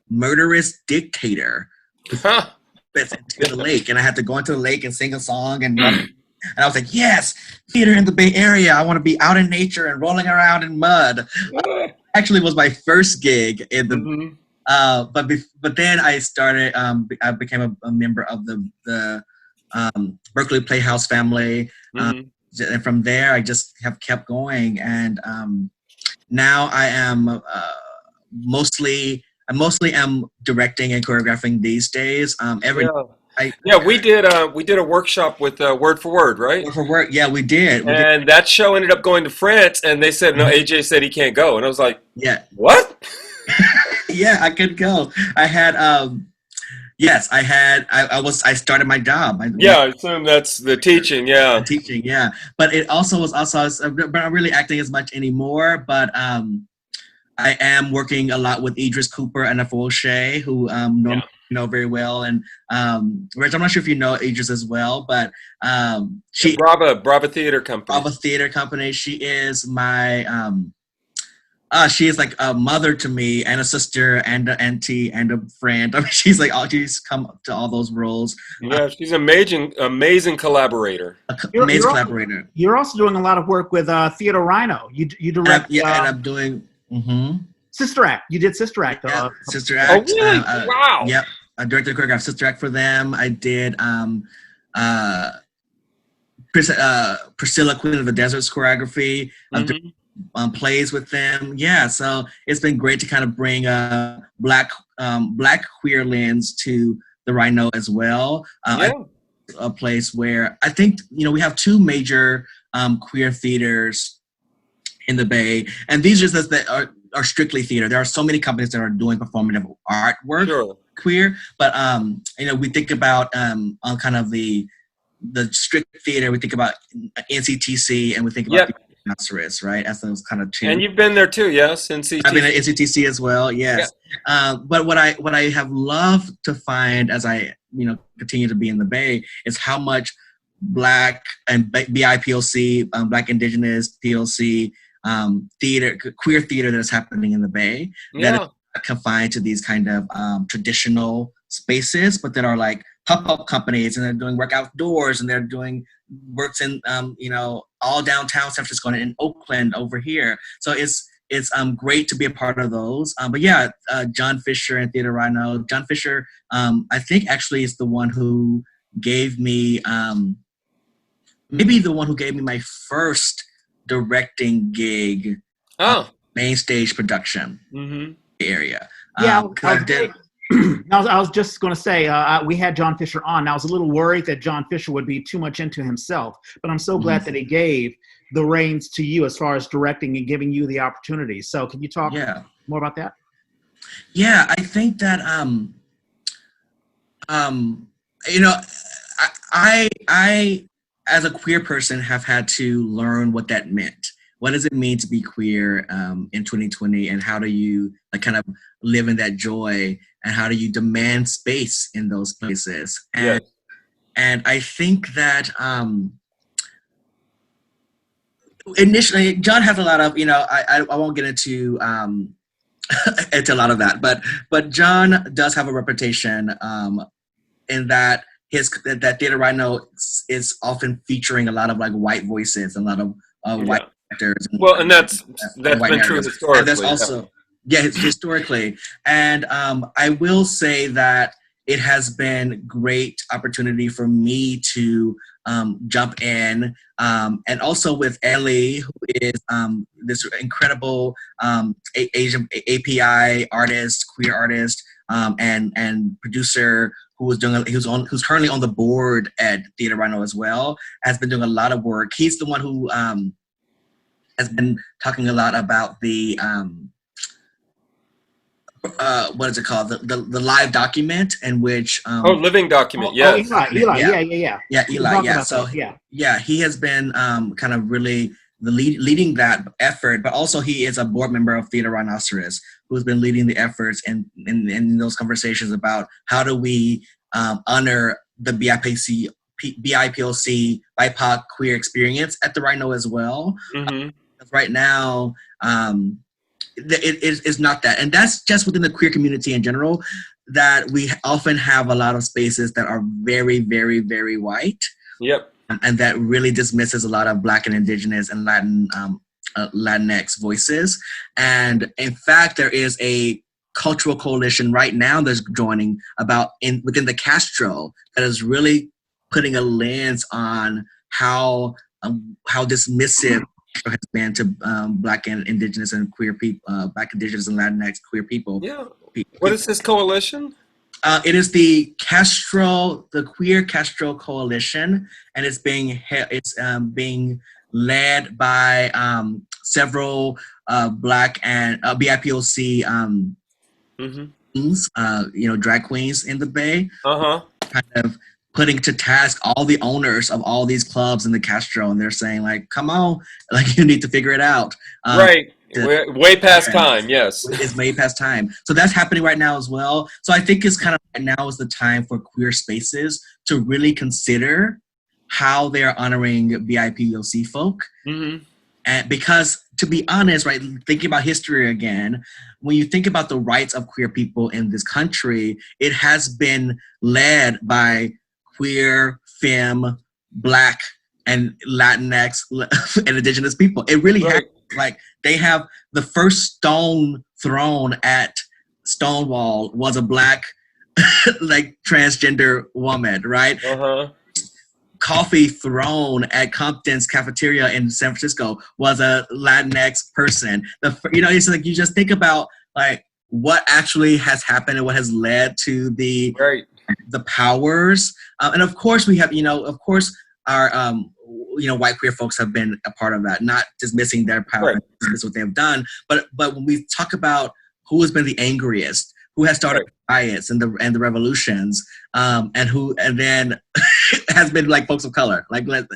murderous dictator that's into the lake. And I had to go into the lake and sing a song and run. And I was like, yes, theater in the Bay Area. I want to be out in nature and rolling around in mud. Actually was my first gig in the but then I started. I became a member of the Berkeley Playhouse family, and from there I just have kept going. And now I am mostly am directing and choreographing these days. We did a workshop with Word for Word, right? Word for Word, yeah, we did. That show ended up going to France, and they said no. AeJay said he can't go, and I was like, yeah, what? Yeah, I could go. I had, I started my job. I assume that's the teaching, yeah. Teaching, yeah. But it also was but I'm really acting as much anymore, but I am working a lot with Idris Cooper and Afua O'Shea, who normally know very well. And Reg, I'm not sure if you know Idris as well, but she Brava Theater Company. Brava Theater Company. She is my she is like a mother to me, and a sister, and an auntie, and a friend. I mean, she's come to all those roles. Yeah, she's an amazing collaborator. Collaborator. You're also doing a lot of work with Theatre Rhino. You direct. And I'm doing Sister Act. You did Sister Act. Sister Act. Oh, really? Wow. Yep. I directed and choreographed Sister Act for them. I did Priscilla, Queen of the Desert's choreography. Plays with them. Yeah, so it's been great to kind of bring a black queer lens to the Rhino as well. A place where I think we have 2 major queer theaters in the Bay, and these are just that are strictly theater. There are so many companies that are doing performative artwork, queer, but we think about on kind of the strict theater. We think about NCTC, and we think about Disservice, right? As those kind of 2. And you've been there too, yes? NCTC. I've been at NCTC as well, yes. Yeah. But what I have loved to find as I continue to be in the Bay is how much Black and BIPOC, Black Indigenous POC theater, queer theater that is happening in the Bay that is confined to these kind of traditional spaces, but that are like pop-up companies, and they're doing work outdoors, and they're doing works in all downtown San Francisco and in Oakland over here. So it's great to be a part of those. But yeah, John Fisher and Theatre Rhino. John Fisher, I think actually is the one who gave me maybe the one who gave me my first directing gig. Main stage production area. Yeah, I was just going to say, we had John Fisher on. I was a little worried that John Fisher would be too much into himself, but I'm so glad that he gave the reins to you as far as directing and giving you the opportunity. So can you talk more about that? Yeah, I think that, I as a queer person have had to learn what that meant. What does it mean to be queer in 2020, and how do you kind of live in that joy, and how do you demand space in those places? And I think that initially, John has a lot of, I won't get into into a lot of that, but John does have a reputation in that that Theatre Rhino is often featuring a lot of white voices and a lot of white actors. And that's been true historically. And that's also historically. And I will say that it has been great opportunity for me to jump in, and also with Ellie, who is this incredible Asian API artist, queer artist, and producer who's currently on the board at Theatre Rhino as well, has been doing a lot of work. He's the one who has been talking a lot about the what is it called? The live document in which living document. Eli. So he has been kind of really leading that effort, but also he is a board member of Theatre Rhinoceros, who's been leading the efforts in those conversations about how do we honor the BIPOC, BIPOC queer experience at the Rhino as well. Right now, it is not that. And that's just within the queer community in general, that we often have a lot of spaces that are very, very, very white. Yep. And that really dismisses a lot of Black and Indigenous and Latinx voices. And in fact, there is a cultural coalition right now that's joining within the Castro that is really putting a lens on how dismissive has been to Black and Indigenous and queer people, Black, Indigenous, and Latinx queer people. Yeah. What is this coalition? It is the Queer Castro Coalition, and it's being led by several Black and BIPOC drag queens in the Bay. Kind of putting to task all the owners of all these clubs in the Castro, and they're saying come on, you need to figure it out. Right. Way past time, yes. It's way past time. So that's happening right now as well. So I think it's kind of right now is the time for queer spaces to really consider how they're honoring BIPOC folk. And because, to be honest, right, thinking about history again, when you think about the rights of queer people in this country, it has been led by queer, femme, Black, and Latinx and Indigenous people. It really has. They have the first stone thrown at Stonewall was a Black, transgender woman, right? Coffee thrown at Compton's cafeteria in San Francisco was a Latinx person. It's you just think about what actually has happened and what has led to the powers. And of course we have, our white queer folks have been a part of that, not dismissing their power, dismiss what they have done. But when we talk about who has been the angriest, who has started riots and the revolutions, and then has been folks of color, and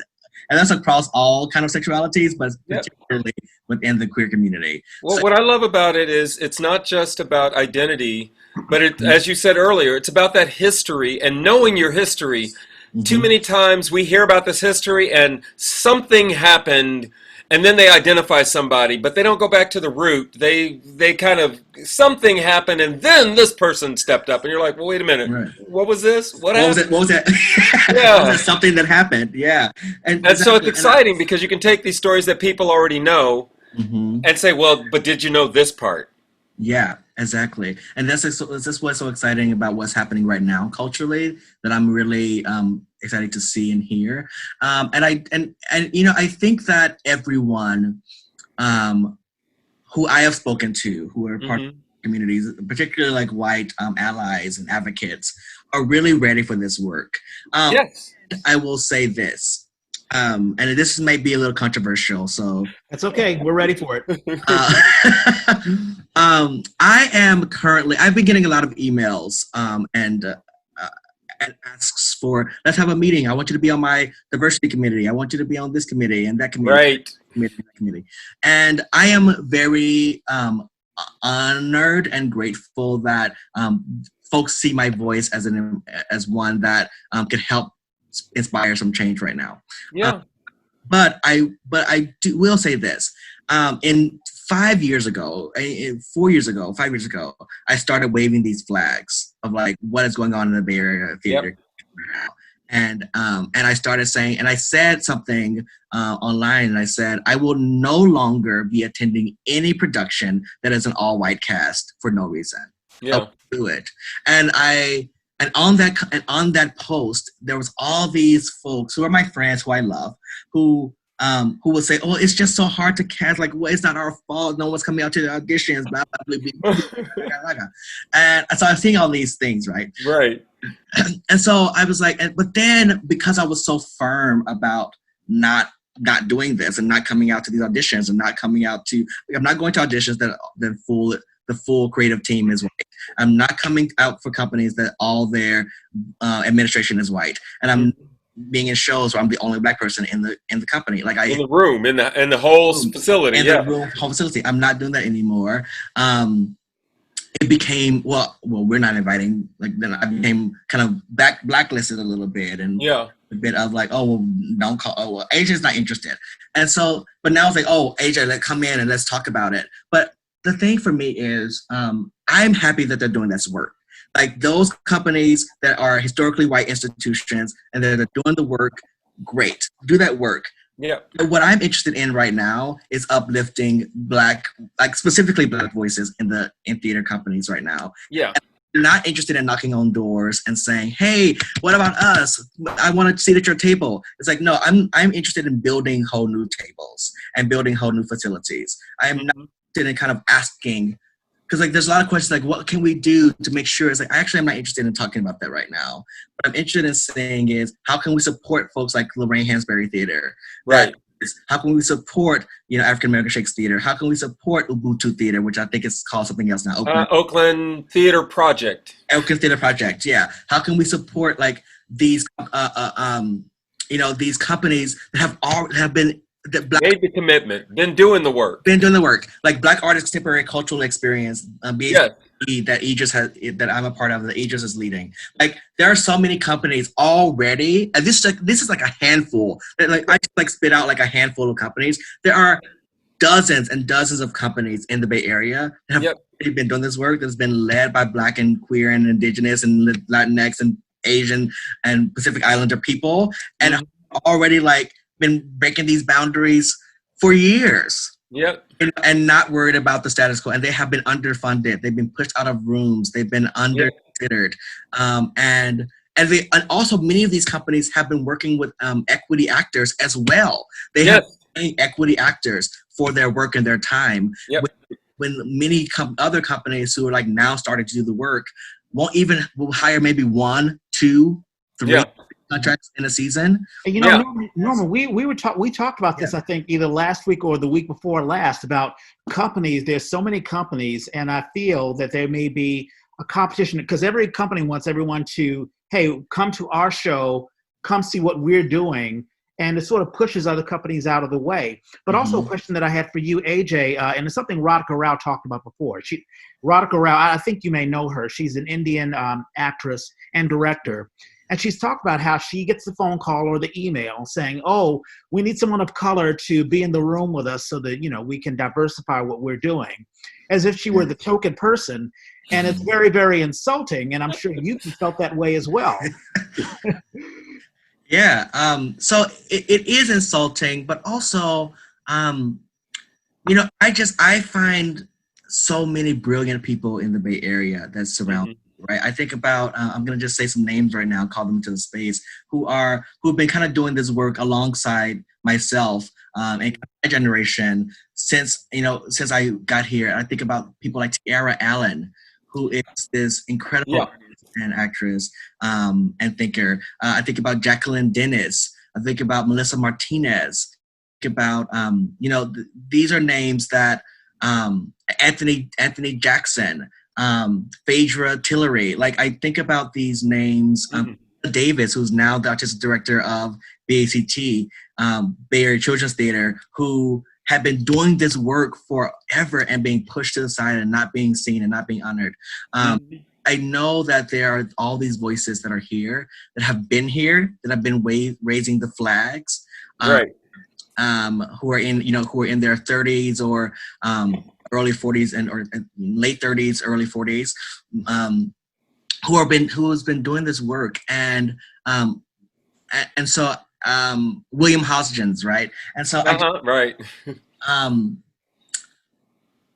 that's across all kind of sexualities, but particularly within the queer community. Well, what I love about it is it's not just about identity, but as you said earlier, it's about that history and knowing your history. Too many times we hear about this history and something happened and then they identify somebody, but they don't go back to the root. They kind of, something happened, and then this person stepped up, and you're like, well, wait a minute, Right. what was this? What was happened? it? What was that? Yeah. Was it something that happened? Yeah. And so it's exciting because you can take these stories that people already know and say, well, but did you know this part? Yeah, exactly. And that's what's so exciting about what's happening right now culturally that I'm really excited to see and hear. And I think that everyone who I have spoken to, who are part of communities, particularly like white allies and advocates, are really ready for this work. Yes. I will say this. And this may be a little controversial, so that's okay. We're ready for it. I've been getting a lot of emails and asks for, let's have a meeting. I want you to be on my diversity committee. I want you to be on this committee and that committee. Right. Committee. And I am very honored and grateful that folks see my voice as one that could help inspire some change right now. Yeah. But I will say this. In 5 years ago, 5 years ago, I started waving these flags of like what is going on in the Bay Area theater now. And I started saying, and I said something online, and I said, I will no longer be attending any production that is an all-white cast for no reason. Yeah. I'll do it. And on that post, there was all these folks who are my friends, who I love, who would say, "Oh, it's just so hard to cast. Like, well, it's not our fault. No one's coming out to the auditions." Blah blah blah. Blah. And so I'm seeing all these things, right? Right. And so I was like, but then because I was so firm about not doing this and not coming out to these auditions and not coming out to, I'm not going to auditions that the full creative team is white. I'm not coming out for companies that all their administration is white, and I'm being in shows where I'm the only black person in the company. Like in the room, in the whole facility, the whole facility. I'm not doing that anymore. It became well, we're not inviting. Like then I became kind of blacklisted a little bit, and a bit of like, oh well, don't call. Oh well, AeJay's not interested, and so but now it's like, oh AeJay, let's come in and let's talk about it. But the thing for me is, I'm happy that they're doing this work. Like those companies that are historically white institutions and that are doing the work, great, do that work. Yeah. But what I'm interested in right now is uplifting black, like specifically black voices in theater companies right now. Yeah. I'm not interested in knocking on doors and saying, "Hey, what about us? I want to sit at your table." It's like, no, I'm interested in building whole new tables and building whole new facilities. I am not interested in kind of asking. Because like there's a lot of questions like what can we do to make sure, it's like actually I'm not interested in talking about that right now. What I'm interested in saying is how can we support folks like Lorraine Hansberry Theater? Right. How can we support African American Shakes Theater? How can we support Ubuntu Theater, which I think is called something else now? Oakland Theater Project. Oakland Theater Project, yeah. How can we support like these these companies that have been made the commitment, been doing the work, like Black Artists Contemporary Cultural Experience, that that I'm a part of, that AeJay is leading. Like there are so many companies already, and this is like a handful. Like I just spit out like a handful of companies. There are dozens and dozens of companies in the Bay Area that have already been doing this work that's been led by Black and queer and Indigenous and Latinx and Asian and Pacific Islander people, and already been breaking these boundaries for years. Yep. And not worried about the status quo. And they have been underfunded. They've been pushed out of rooms. They've been underconsidered. And also many of these companies have been working with equity actors as well. They have equity actors for their work and their time. Yep. When many other companies who are now starting to do the work will hire maybe 1, 2, 3 contracts in a season. Norman, we talked about this, I think either last week or the week before last, about companies. There's so many companies, and I feel that there may be a competition because every company wants everyone to, hey, come to our show, come see what we're doing, and it sort of pushes other companies out of the way. But also a question that I had for you, AeJay, and it's something Radhika Rao talked about before. Radhika Rao, I think you may know her. She's an Indian actress and director. And she's talked about how she gets the phone call or the email saying, oh, we need someone of color to be in the room with us so that, we can diversify what we're doing, as if she were the token person. And it's very, very insulting. And I'm sure you felt that way as well. Yeah. So it is insulting, but also, I find so many brilliant people in the Bay Area that surround me, right? I think about, I'm going to just say some names right now, call them into the space, who've been kind of doing this work alongside myself and my generation since I got here. I think about people like Tiara Allen, who is this incredible artist and actress and thinker. I think about Jacqueline Dennis. I think about Melissa Martinez. I think about, these are names that Anthony Jackson, Phaedra Tillery. Like, I think about these names. Davis, who's now the artistic director of BACT, Bay Area Children's Theater, who have been doing this work forever and being pushed to the side and not being seen and not being honored. I know that there are all these voices that are here, that have been here, that have been raising the flags, right? Who are in their 30s or early 40s or late 30s, early 40s, who has been doing this work, and so William Hodgins, right? And so right.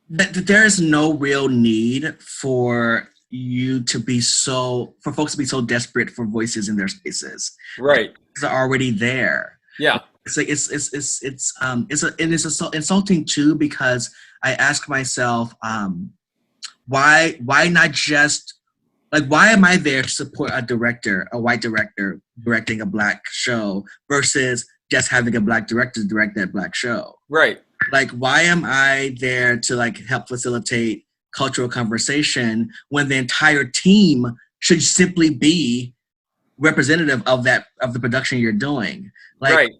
There is no real need for folks to be so desperate for voices in their spaces. Right. They're already there. Yeah. It's like it's insulting too, because I ask myself, why not just, like, why am I there to support a white director directing a black show versus just having a black director direct that black show? Right. Like, why am I there to, like, help facilitate cultural conversation when the entire team should simply be representative of the production you're doing? Like, right.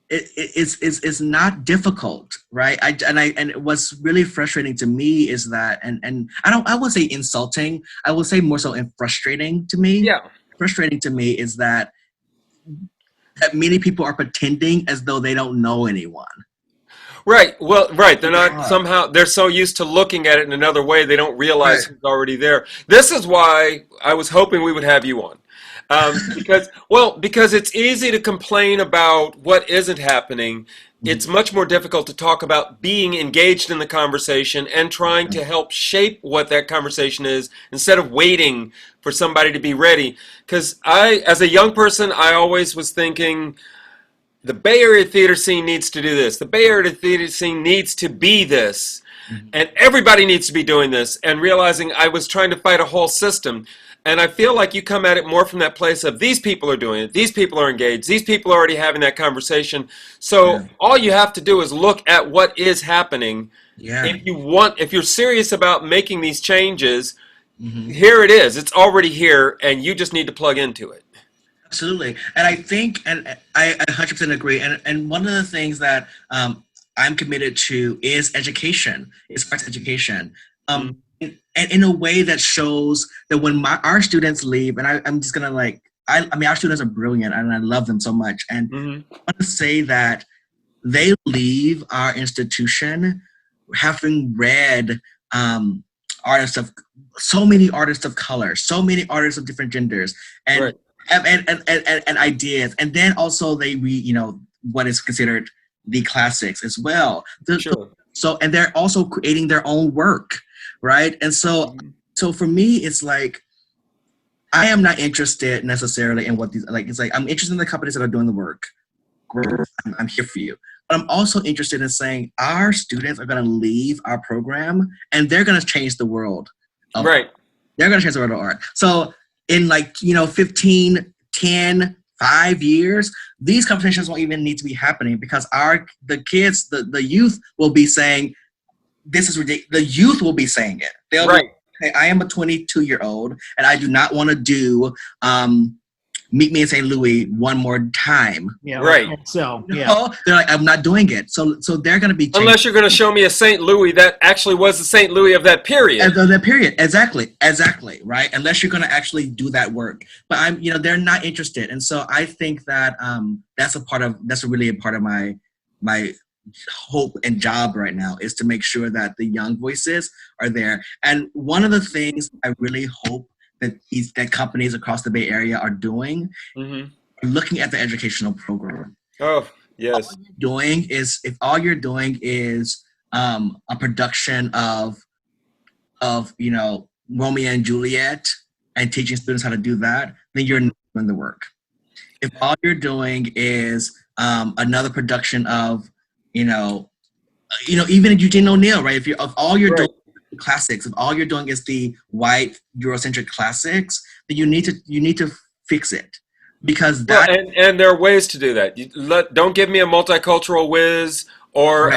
It's not difficult, right? And what's really frustrating to me is that, and I would say insulting, I would say more so frustrating to me. Yeah. Frustrating to me is that many people are pretending as though they don't know anyone. Right. Well, right. They're not somehow, they're so used to looking at it in another way, they don't realize who's already there. This is why I was hoping we would have you on. Because it's easy to complain about what isn't happening. It's much more difficult to talk about being engaged in the conversation and trying to help shape what that conversation is instead of waiting for somebody to be ready. Because as a young person, I always was thinking, the Bay Area theater scene needs to do this. The Bay Area theater scene needs to be this. And everybody needs to be doing this. And realizing I was trying to fight a whole system. And I feel like you come at it more from that place of, these people are doing it. These people are engaged. These people are already having that conversation. So all you have to do is look at what is happening. Yeah. If you're serious about making these changes, here it is. It's already here, and you just need to plug into it. Absolutely. And I think, and I 100% agree. And one of the things that I'm committed to is education, is arts education. And in a way that shows that when our students leave, and I'm just going to our students are brilliant and I love them so much. And I want to say that they leave our institution having read so many artists of color, so many artists of different genders, and ideas. And then also they read, what is considered the classics as well. So, and they're also creating their own work. Right. And so for me, it's like, I am not interested necessarily in what these, it's like, I'm interested in the companies that are doing the work. I'm here for you. But I'm also interested in saying our students are going to leave our program and they're going to change the world. They're going to change the world of art. So in 15, 10, 5 years, these conversations won't even need to be happening because the kids, the youth will be saying, this is ridiculous. The youth will be saying it. They'll be, hey, I am a 22-year-old and I do not want to do meet me in St. Louis one more time. Yeah. Right. So You yeah. know? They're like, I'm not doing it. So they're going to be changing. Unless you're going to show me a St. Louis that actually was the St. Louis of that period. That period, exactly, right. Unless you're going to actually do that work, but they're not interested, and so I think that that's really a part of my hope and job right now is to make sure that the young voices are there. And one of the things I really hope that companies across the Bay Area are doing, looking at the educational program. Oh, yes. If all you're doing is a production of Romeo and Juliet and teaching students how to do that, then you're not doing the work. If all you're doing is another production of even Eugene O'Neill, right? If all you're doing is classics, if all you're doing is the white Eurocentric classics, then you need to fix it, because that and there are ways to do that. Don't give me a multicultural whiz or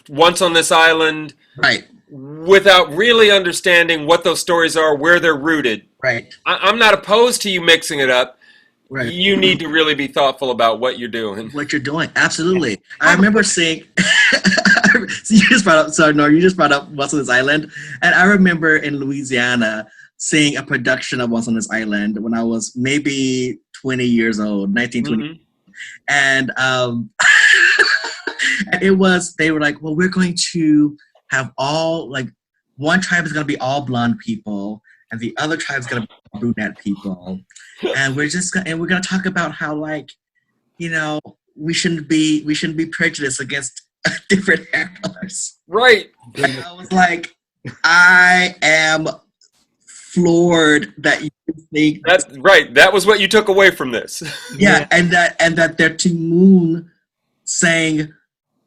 Once on This Island, right, without really understanding what those stories are, where they're rooted. Right. I'm not opposed to you mixing it up. Right. You need to really be thoughtful about what you're doing. Absolutely. I remember seeing. So you just brought up Once on This Island, and I remember in Louisiana seeing a production of Once on This Island when I was maybe 20 years old, 1920, and and they were like, well, we're going to have one tribe is going to be all blonde people, and the other tribe is going to be brunette people, and we're going to talk about how we shouldn't be prejudiced against different hair colors. Right. And I was like, I am floored that you think that's right. That was what you took away from this. Yeah, and that they're to Moon saying,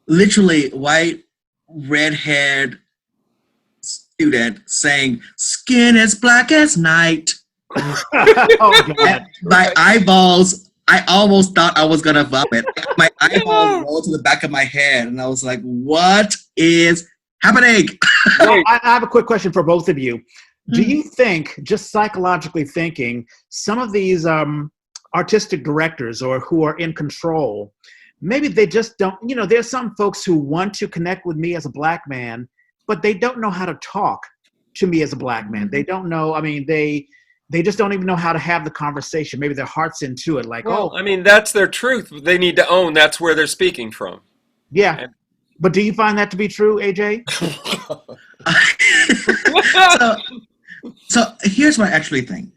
literally, white, red-haired student saying, "Skin as black as night." Oh, God. My eyeballs, I almost thought I was gonna vomit. My eyeballs rolled to the back of my head, and I was like, "What is happening?" So I have a quick question for both of you. Do you think, just psychologically thinking, some of these artistic directors or who are in control, maybe they just don't, there's some folks who want to connect with me as a black man, but they don't know how to talk to me as a black man. They don't know, they just don't even know how to have the conversation. Maybe their heart's into it, like, that's their truth. They need to own that's where they're speaking from. Yeah. But do you find that to be true, AeJay? So here's what I actually think.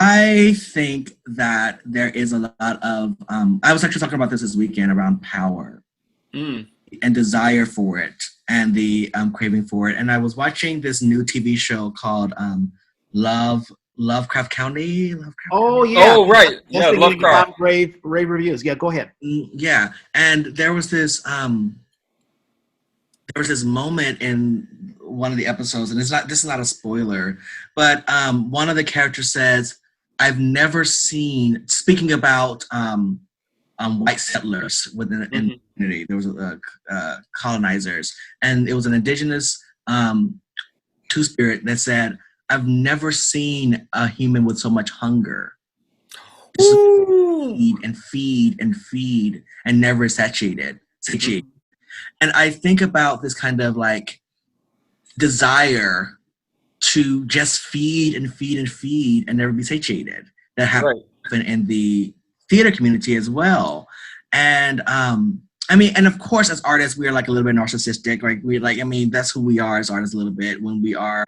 I think that there is a lot of, I was actually talking about this weekend around power and desire for it and the craving for it. And I was watching this new TV show called Lovecraft Country. Oh, yeah. Oh, right. Yeah, Lovecraft. Rave reviews. Yeah, go ahead. Yeah. And there was this moment in one of the episodes, and this is not a spoiler, but one of the characters says, I've never seen, speaking about white settlers within the community, there was colonizers, and it was an indigenous two-spirit that said, I've never seen a human with so much hunger. Feed and feed and feed and never satiated. And I think about this kind of desire to just feed and feed and feed and never be satiated that happens in the theater community as well. And and of course, as artists, we are a little bit narcissistic, right? That's who we are as artists a little bit when we are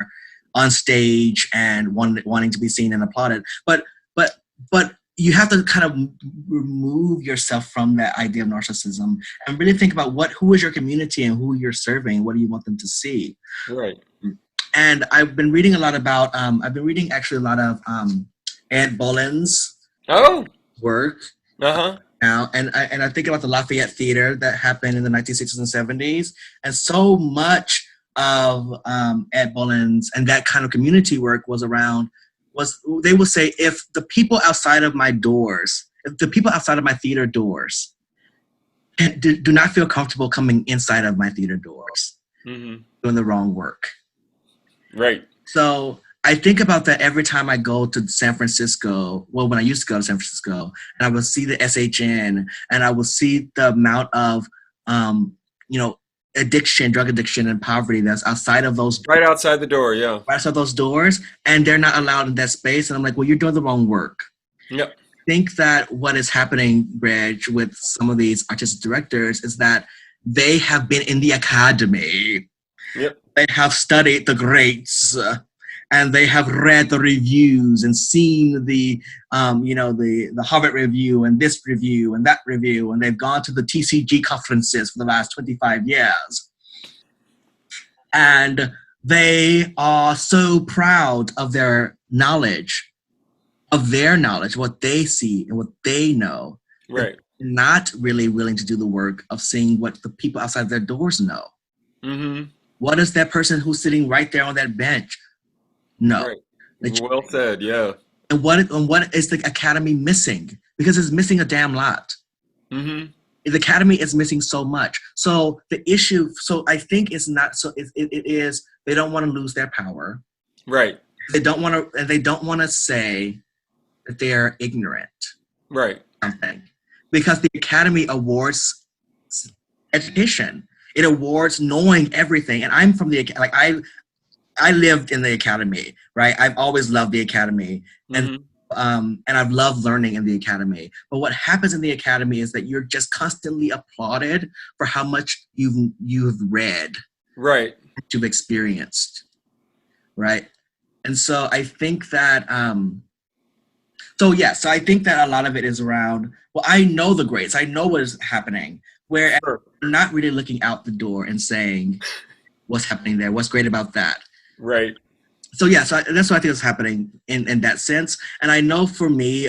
on stage and wanting to be seen and applauded. But you have to kind of remove yourself from that idea of narcissism and really think about who is your community and who you're serving. What do you want them to see? Right. And I've been reading a lot about, Ed Boland's work now. And I think about the Lafayette Theater that happened in the 1960s and 70s. And so much of Ed Boland's and that kind of community work they will say, if the people outside of my theater doors do not feel comfortable coming inside of my theater doors, doing the wrong work. Right. So I think about that every time I go to San Francisco. Well, when I used to go to San Francisco, and I would see the SHN, and I would see the amount of, you know, addiction, drug addiction, and poverty that's outside of those, Right outside the door, yeah. right outside those doors, and they're not allowed in that space. And I'm like, well, you're doing the wrong work. Yep. I think that what is happening, Reg, with some of these artistic directors is that they have been in the academy. Yep. They have studied the greats, and they have read the reviews and seen the, you know, the Harvard review and this review and that review, and they've gone to the TCG conferences for the last 25 years. And they are so proud of their knowledge, what they see and what they know. Right. Not really willing to do the work of seeing what the people outside their doors know. Mm-hmm. What is that person who's sitting right there on that bench? No. Right. Well said, yeah. And what is the academy missing? Because it's missing a damn lot. Mm-hmm. The academy is missing so much. So the issue, so I think it's not, so it is, they don't want to lose their power. Right. They don't want to say that they are ignorant. Right. Something. Because the academy awards education. It awards knowing everything. And I'm from the, like, I lived in the academy, right? I've always loved the academy, and I've loved learning in the academy. But what happens in the academy is that you're just constantly applauded for how much you've read, right? You've experienced, right? And so I think that, so I think that a lot of it is around, well, I know the grades, I know what is happening, where Sure. I'm not really looking out the door and saying what's happening there, what's great about that. Right. So that's what I think is happening in that sense. And I know for me,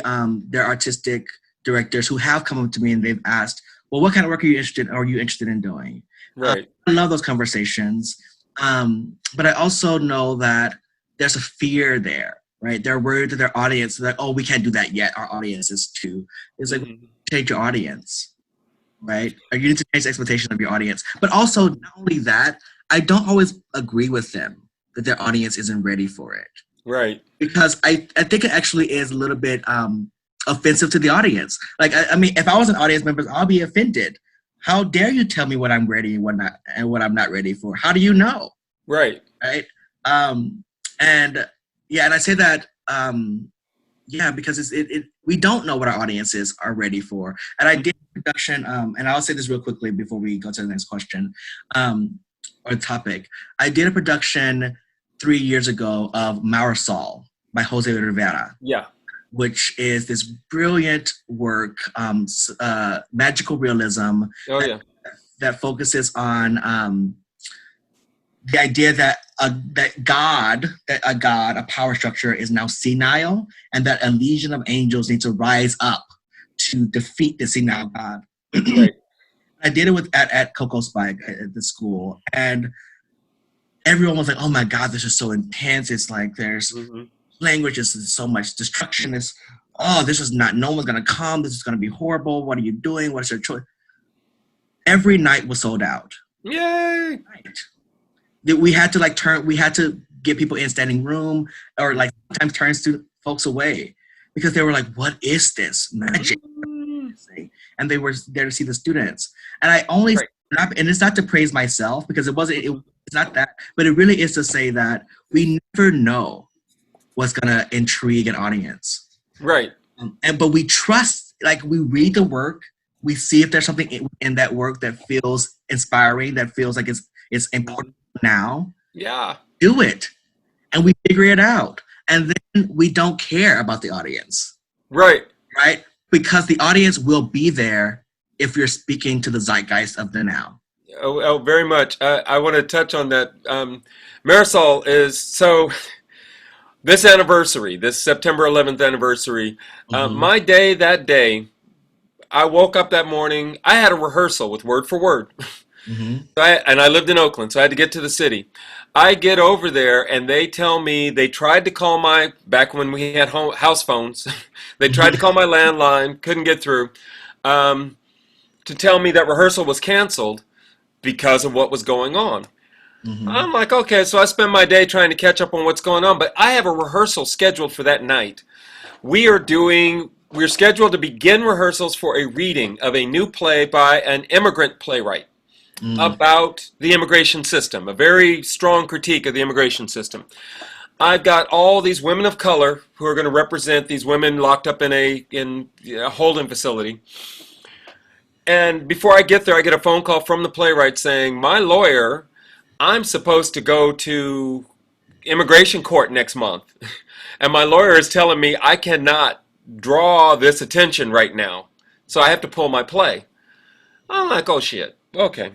there are artistic directors who have come up to me and they've asked, well, what kind of work are you interested in doing? Right. I love those conversations. But I also know that there's a fear there, right? They're worried that their audience is like, oh, we can't do that yet. Our audience is too. It's like, change your audience, right? Or you need to change the expectation of your audience. But also, not only that, I don't always agree with them that their audience isn't ready for it. Right. Because I think it actually is a little bit offensive to the audience. Like, I mean, if I was an audience member, I'll be offended. How dare you tell me what I'm ready and what I'm not ready for? How do you know? Right. Right. And I say that, because we don't know what our audiences are ready for. And I did a production, and I'll say this real quickly before we go to the next question, or topic. I did a production 3 years ago of Marisol by Jose Rivera. Yeah. Which is this brilliant work, magical realism. Oh, yeah. That focuses on the idea that a power structure is now senile, and that a legion of angels need to rise up to defeat the senile God. Right. I did it at Coco Spike at the school, and everyone was like, "Oh my God, this is so intense! It's like there's language, is so much destruction. This is not. No one's gonna come. This is gonna be horrible. What are you doing? What's your choice?" Every night was sold out. Yay! We had to get people in standing room, or like sometimes turn folks away because they were like, "What is this magic?" And they were there to see the students. And I only, and it's not to praise myself because it's not that, but it really is to say that we never know what's gonna intrigue an audience. Right. But we trust, like, we read the work, we see if there's something in that work that feels inspiring, that feels like it's important now. Yeah. Do it. And we figure it out. And then we don't care about the audience. Right. Right? Because the audience will be there if you're speaking to the zeitgeist of the now. Oh, very much. I want to touch on that. Marisol is, so this anniversary, this September 11th anniversary, my day that day, I woke up that morning, I had a rehearsal with word for word. And I lived in Oakland, so I had to get to the city. I get over there, and they tell me they tried to call back when we had house phones, they tried to call my landline, couldn't get through, to tell me that rehearsal was canceled because of what was going on. I'm like, okay, so I spend my day trying to catch up on what's going on, but I have a rehearsal scheduled for that night. We're scheduled to begin rehearsals for a reading of a new play by an immigrant playwright about the immigration system, a very strong critique of the immigration system. I've got all these women of color who are going to represent these women locked up in a holding facility. And before I get there, I get a phone call from the playwright saying, my lawyer, I'm supposed to go to immigration court next month. And my lawyer is telling me I cannot draw this attention right now. So I have to pull my play. I'm like, oh shit. Okay.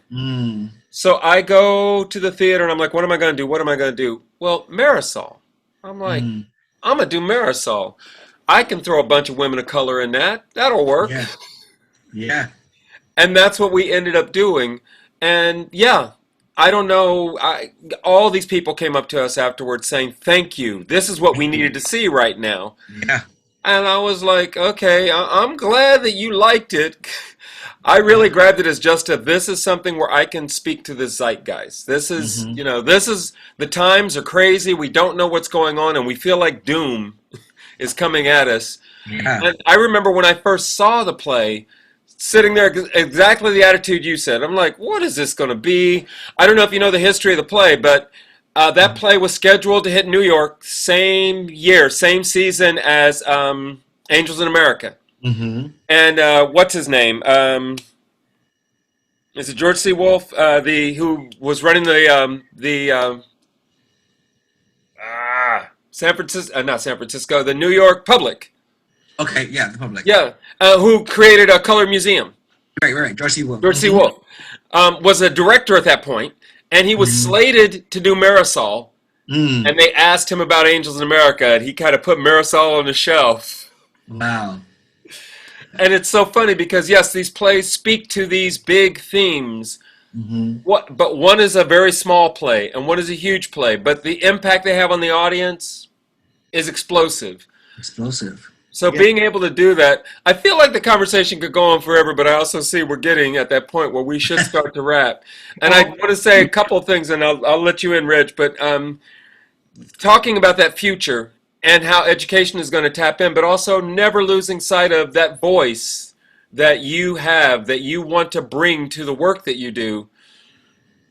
So I go to the theater and I'm like, what am I going to do? What am I going to do? Well, Marisol. I'm like, I'm going to do Marisol. I can throw a bunch of women of color in that. That'll work. Yeah. And that's what we ended up doing. And yeah, I don't know. All these people came up to us afterwards saying, thank you. This is what we needed to see right now. Yeah. And I was like, okay, I'm glad that you liked it. I really grabbed it as just this is something where I can speak to the zeitgeist. This is, the times are crazy. We don't know what's going on and we feel like doom is coming at us. Yeah. And I remember when I first saw the play, sitting there, exactly the attitude you said. I'm like, what is this going to be? I don't know if you know the history of the play, but that play was scheduled to hit New York same year, same season as Angels in America. And what's his name? Is it George C. Wolfe, who was running the San Francisco, not San Francisco, the New York Public. Okay, yeah, the Public. Yeah, who created a color museum. Right. George C. Wolfe. George C. Wolfe was a director at that point, and he was slated to do Marisol. And they asked him about Angels in America, and he kind of put Marisol on the shelf. Wow. And it's so funny because, yes, these plays speak to these big themes. But one is a very small play, and one is a huge play. But the impact they have on the audience is explosive. So being able to do that, I feel like the conversation could go on forever, but I also see we're getting at that point where we should start to wrap. And I want to say a couple of things, and I'll let you in, Reg, but talking about that future and how education is going to tap in, but also never losing sight of that voice that you have, that you want to bring to the work that you do.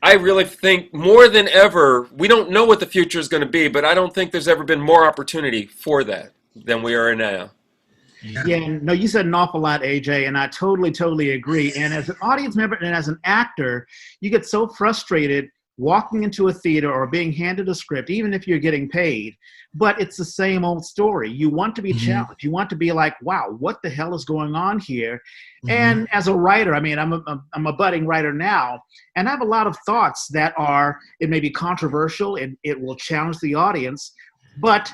I really think more than ever, we don't know what the future is going to be, but I don't think there's ever been more opportunity for that than we are in now. Yeah, no, you said an awful lot, AeJay, and I totally agree. And as an audience member and as an actor, you get so frustrated walking into a theater or being handed a script, even if you're getting paid, but it's the same old story. You want to be challenged. You want to be like, wow, what the hell is going on here? And as a writer, I mean, I'm a budding writer now, and I have a lot of thoughts that it may be controversial, and it will challenge the audience, but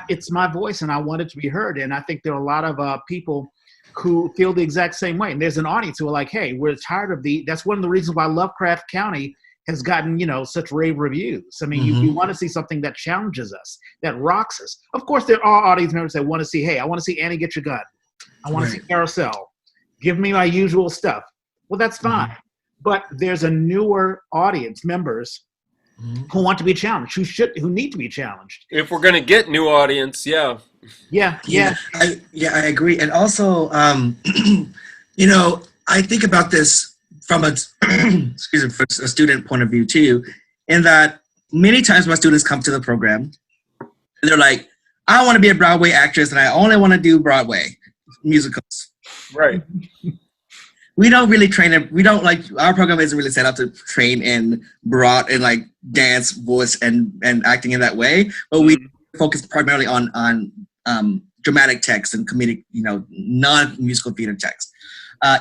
it's my voice and I want it to be heard. And I think there are a lot of people who feel the exact same way. And there's an audience who are like, hey, we're tired of that's one of the reasons why Lovecraft County has gotten, such rave reviews. I mean, you want to see something that challenges us, that rocks us. Of course, there are audience members that want to see, hey, I want to see Annie Get Your Gun. I want to see Carousel. Give me my usual stuff. Well, that's fine. But there's a newer audience members who want to be challenged, who need to be challenged. If we're going to get new audience, Yeah. I agree. And also, I think about this from a from a student point of view too, in that many times my students come to the program and they're like, I want to be a Broadway actress and I only want to do Broadway musicals. right. We don't really train it. We don't our program isn't really set up to train in dance, voice, and acting in that way. But we focus primarily on dramatic text and comedic, non-musical theater text,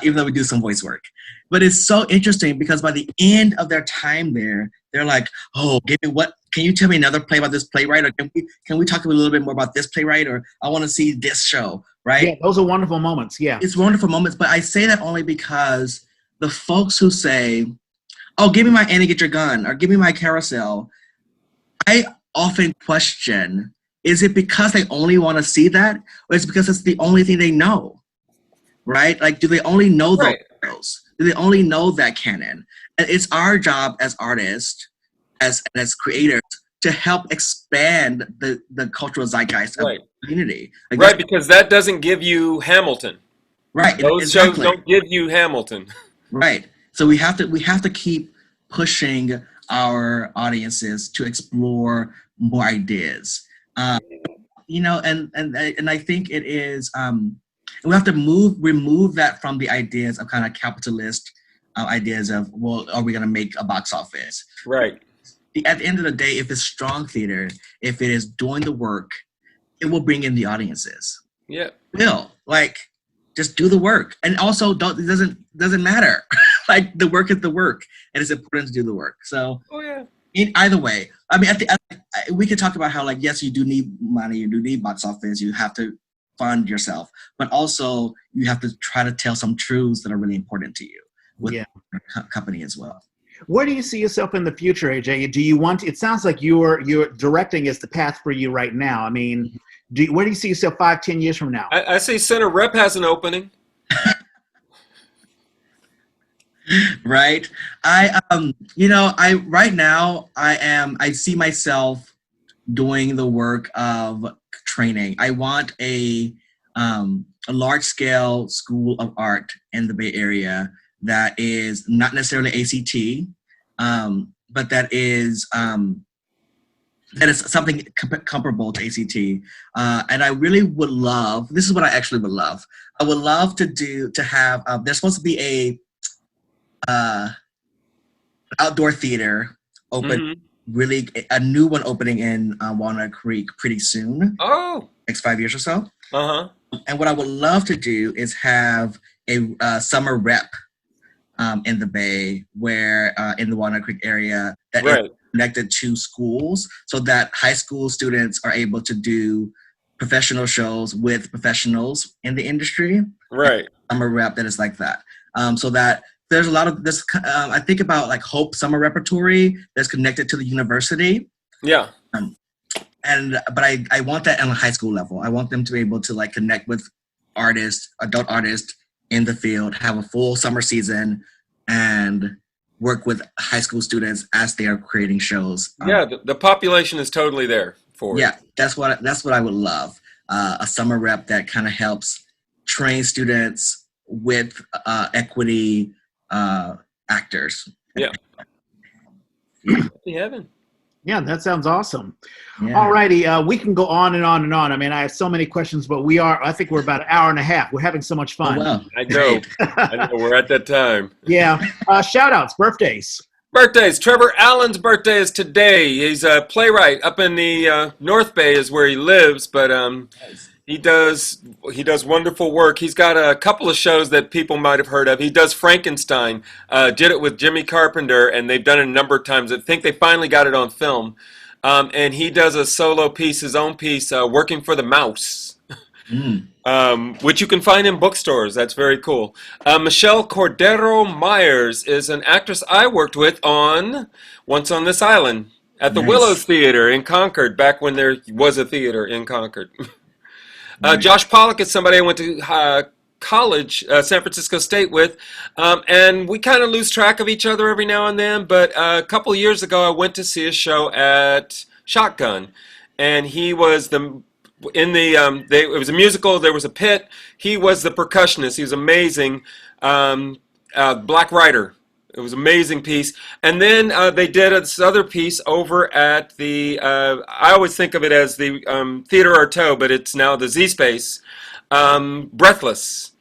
even though we do some voice work. But it's so interesting because by the end of their time there, they're like, oh, can you tell me another play about this playwright? Or can we talk a little bit more about this playwright? Or I want to see this show, right? Yeah, those are wonderful moments, yeah. It's wonderful moments, but I say that only because the folks who say, oh, give me my Annie Get Your Gun, or give me my Carousel, I often question, is it because they only want to see that? Or is it because it's the only thing they know, right? Like, do they only know those? Do they only know that canon? And it's our job as artists, as creators to help expand the cultural zeitgeist of Right. the community. Like Right, because that doesn't give you Hamilton. Right. Those shows Exactly. don't give you Hamilton. Right. So we have to keep pushing our audiences to explore more ideas. And I think it is we have to remove that from the ideas of kind of capitalist ideas of, well, are we going to make a box office? Right. At the end of the day, if it's strong theater, if it is doing the work, it will bring in the audiences. Yeah. Just do the work, and also it doesn't matter. Like, the work is the work, and it's important to do the work. So, in either way, I mean, we could talk about how, like, yes, you do need money, you do need box office, you have to fund yourself, but also you have to try to tell some truths that are really important to you with your company as well. Where do you see yourself in the future, AeJay? Do you want? It sounds like you're directing is the path for you right now. I mean, where do you see yourself 5-10 years from now? I see Center Rep has an opening. Right. Right now I see myself doing the work of training. I want a large scale school of art in the Bay Area that is not necessarily ACT, but that is something comparable to ACT. And I really would love, this is what I actually would love. I would love to have, there's supposed to be outdoor theater open, really a new one opening in Walnut Creek pretty soon. Oh. Next 5 years or so. Uh-huh. And what I would love to do is have a summer rep in the Bay, where in the Walnut Creek area that is connected to schools, so that high school students are able to do professional shows with professionals in the industry. Right. Summer rep that is like that. So that there's a lot of this. I think about like Hope Summer Repertory that's connected to the university. Yeah. But I want that on a high school level. I want them to be able to like connect with adult artists in the field, have a full summer season, and work with high school students as they are creating shows. The population is totally there for it. Yeah, that's what I would love. A summer rep that kind of helps train students with equity actors. Yeah. Heaven. Yeah, that sounds awesome. Yeah. All righty, we can go on and on and on. I mean, I have so many questions, but I think we're about an hour and a half. We're having so much fun. Oh, wow. I know. We're at that time. Yeah. Shout outs, birthdays. Birthdays. Trevor Allen's birthday is today. He's a playwright up in the North Bay is where he lives, but he does wonderful work. He's got a couple of shows that people might have heard of. He does Frankenstein, did it with Jimmy Carpenter, and they've done it a number of times. I think they finally got it on film. And he does a solo piece, his own piece, Working for the Mouse, which you can find in bookstores. That's very cool. Michelle Cordero Myers is an actress I worked with on Once on This Island at the Willows Theater in Concord, back when there was a theater in Concord. Josh Pollock is somebody I went to college, San Francisco State with, and we kind of lose track of each other every now and then, but a couple of years ago I went to see a show at Shotgun, and he was it was a musical, there was a pit, he was the percussionist, he was amazing, Black Rider. It was an amazing piece. And then they did this other piece over at the, I always think of it as the Theatre Artaud, but it's now the Z-Space, Breathless.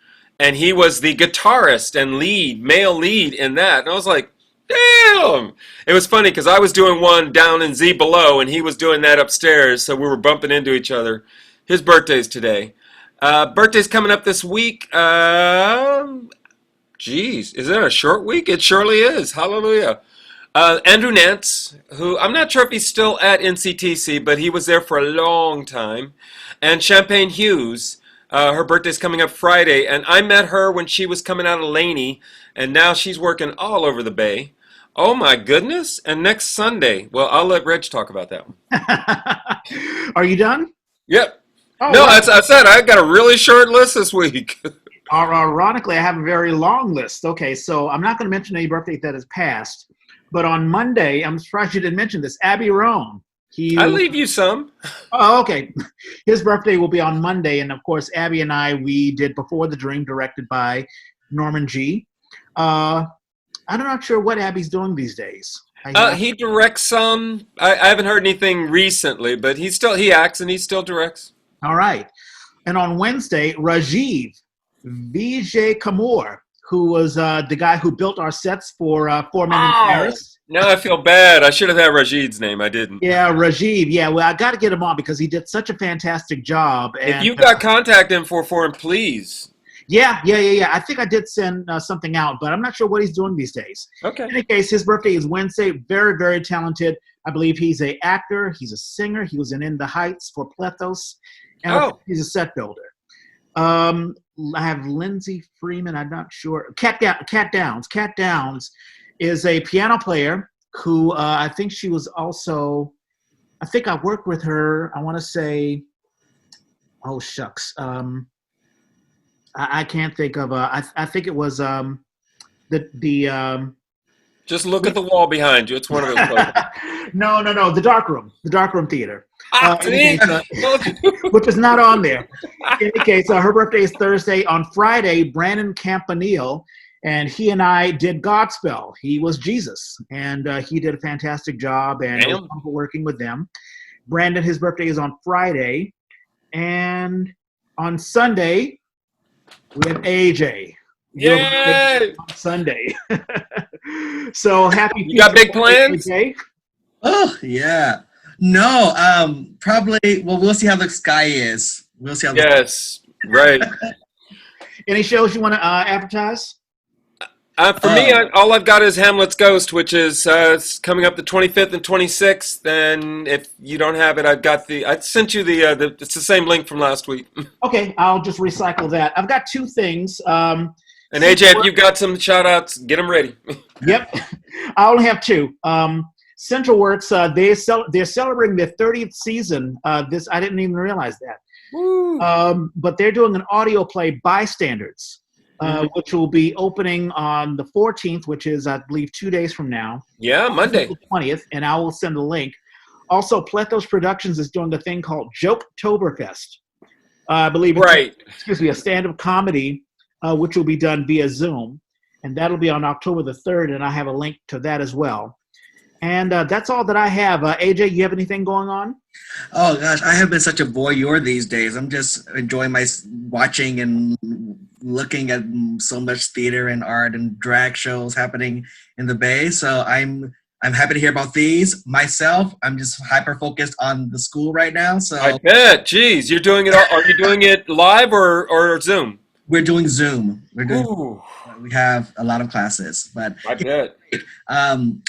And he was the guitarist and male lead in that. And I was like, damn! It was funny because I was doing one down in Z below, and he was doing that upstairs, so we were bumping into each other. His birthday's today. Birthday's coming up this week. Geez, is it a short week? It surely is. Hallelujah. Andrew Nance, who I'm not sure if he's still at NCTC, but he was there for a long time. And Champagne Hughes, her birthday's coming up Friday. And I met her when she was coming out of Laney, and now she's working all over the Bay. Oh my goodness. And next Sunday, well, I'll let Reg talk about that one. Are you done? Yep. Oh, no, right. I said I got a really short list this week. Ironically, I have a very long list. Okay, so I'm not going to mention any birthday that has passed, But on Monday, I'm surprised you didn't mention this. Abby Roan. I leave you some. Oh, okay. His birthday will be on Monday, and of course, Abby and I, we did Before the Dream, directed by Norman G. I'm not sure what Abby's doing these days. He directs some. I haven't heard anything recently, but he acts and he still directs. All right. And on Wednesday, Rajiv Vijay Kamoor, who was the guy who built our sets for 4 Men in Paris. Now I feel bad. I should have had Rajid's name. I didn't. Yeah, Rajiv. Yeah, well, I got to get him on because he did such a fantastic job. And, if you've got contact info for him, please. Yeah. I think I did send something out, but I'm not sure what he's doing these days. Okay. In any case, his birthday is Wednesday. Very, very talented. I believe he's an actor. He's a singer. He was in The Heights for Plethos. And he's a set builder. I have Lindsay Freeman. I'm not sure. Kat Downs. Kat Downs is a piano player who I think she was also, I think I worked with her, I want to say, oh shucks. I can't think of, I think it was just look at the wall behind you. It's one of those. No, the Dark Room Theater. See? Which is not on there. In any case, her birthday is Thursday. On Friday, Brandon Campanile, and he and I did Godspell. He was Jesus, and he did a fantastic job, and it was wonderful working with them. Brandon, his birthday is on Friday, and on Sunday, we have AeJay. Yay! On Sunday. So happy. You got big plans? AeJay. Oh, yeah. No, probably, well, we'll see how the sky is. We'll see how Yes, right. Any shows you want to advertise? For me, all I've got is Hamlet's Ghost, which is coming up the 25th and 26th. And if you don't have it, I sent you the it's the same link from last week. Okay, I'll just recycle that. I've got two things. And AeJay, if you've got some shout outs, get them ready. Yep. I only have two. Central Works, they're celebrating their 30th season. I didn't even realize that. But they're doing an audio play, Bystandards, which will be opening on the 14th, which is, I believe, 2 days from now. Yeah, Monday. The 20th, and I will send a link. Also, Plethos Productions is doing a thing called Joketoberfest. I believe it's a stand-up comedy, which will be done via Zoom. And that'll be on October the 3rd, and I have a link to that as well. And that's all that I have. AeJay, you have anything going on? Oh, gosh, I have been such a voyeur these days. I'm just enjoying my watching and looking at so much theater and art and drag shows happening in the Bay. So I'm happy to hear about these. Myself, I'm just hyper-focused on the school right now. So I bet. Jeez, you're doing it. Are you doing it live or Zoom? We're doing Zoom. We have a lot of classes, but I bet.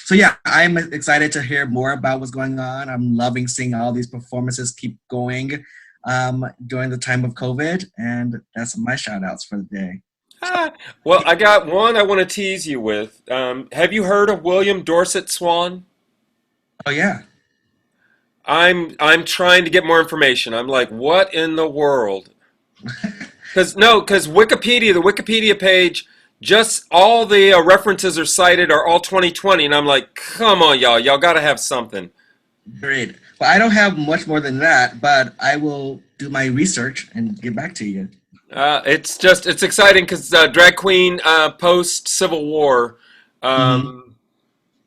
So yeah, I'm excited to hear more about what's going on. I'm loving seeing all these performances keep going during the time of COVID, and that's my shout outs for the day. Well, I got one I want to tease you with. Have you heard of William Dorset Swan? Oh yeah. I'm trying to get more information. I'm like, what in the world? Because Wikipedia, the Wikipedia page, just all the references are cited are all 2020, and I'm like, come on, y'all got to have something. Great. Well, I don't have much more than that, but I will do my research and get back to you. It's exciting because drag queen post Civil War,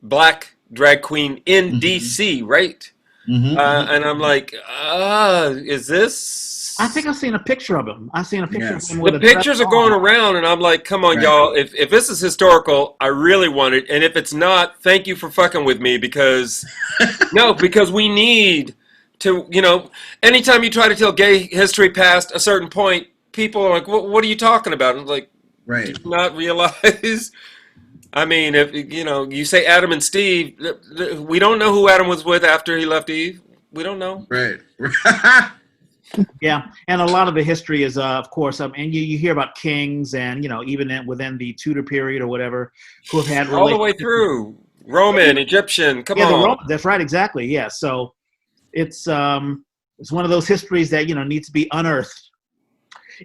black drag queen in DC, right? And I'm like, is this? I think I've seen a picture of him. I've seen a picture of him. The pictures are going around, and I'm like, come on, y'all. If this is historical, I really want it. And if it's not, thank you for fucking with me because we need to, anytime you try to tell gay history past a certain point, people are like, what are you talking about? And I'm like, right. Do you not realize? I mean, if you say Adam and Steve, we don't know who Adam was with after he left Eve. We don't know. Right. Yeah, and a lot of the history is, of course, and you hear about kings and, even within the Tudor period or whatever, who have had all the way through Roman, Egyptian. Come on, that's right, exactly. Yeah, so it's one of those histories that needs to be unearthed.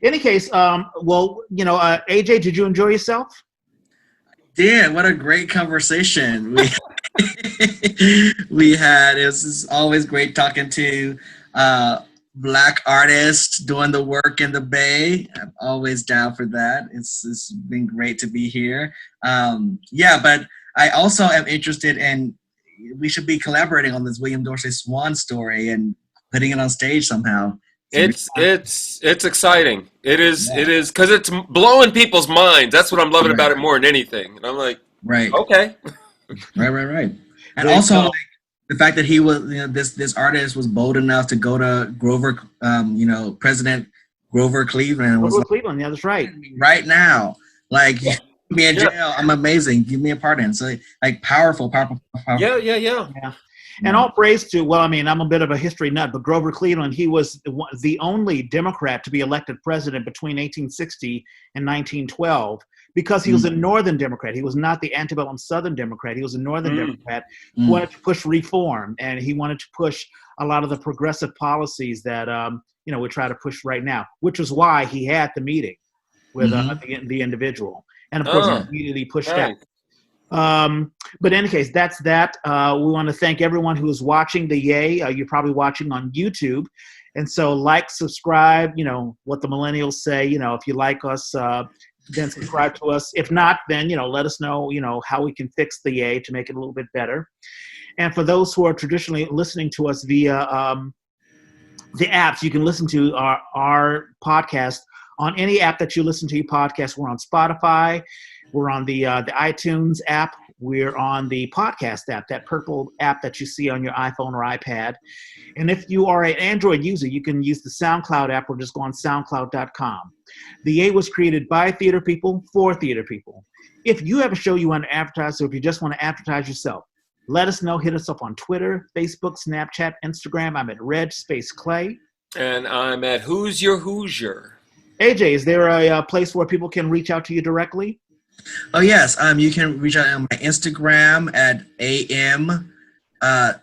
In any case, AeJay, did you enjoy yourself? Yeah, what a great conversation. It's always great talking to Black artists doing the work in the Bay. I'm always down for that. It's been great to be here. But I also am interested in, we should be collaborating on this William Dorsey Swan story and putting it on stage somehow. It's exciting. It is because it's blowing people's minds. That's what I'm loving about it more than anything. And I'm like, okay. Right. And also, like, the fact that he was, this artist was bold enough to go to Grover, President Grover Cleveland. Yeah, that's right. Right now, like, me in jail, I'm amazing. Give me a pardon. So, like, powerful. Yeah. And all praise to, well, I mean, I'm a bit of a history nut, but Grover Cleveland, he was the only Democrat to be elected president between 1860 and 1912 because he was a Northern Democrat. He was not the antebellum Southern Democrat. He was a Northern Democrat who wanted to push reform, and he wanted to push a lot of the progressive policies that, we try to push right now, which was why he had the meeting with the individual. And, of course, he immediately pushed that. But in any case, that's that. We want to thank everyone who is watching the Yay. You're probably watching on YouTube. And so like, subscribe, what the millennials say, if you like us, then subscribe to us. If not, then, let us know, how we can fix the Yay to make it a little bit better. And for those who are traditionally listening to us via the apps, you can listen to our podcast on any app that you listen to your podcast. We're on Spotify. We're on the iTunes app. We're on the podcast app, that purple app that you see on your iPhone or iPad. And if you are an Android user, you can use the SoundCloud app or just go on soundcloud.com. The Yay was created by theater people for theater people. If you have a show you want to advertise, or if you just want to advertise yourself, let us know. Hit us up on Twitter, Facebook, Snapchat, Instagram. I'm at Reg Clay. And I'm at Who's Your Hoosier. AeJay, is there a place where people can reach out to you directly? Oh, yes. You can reach out on my Instagram at AM _queer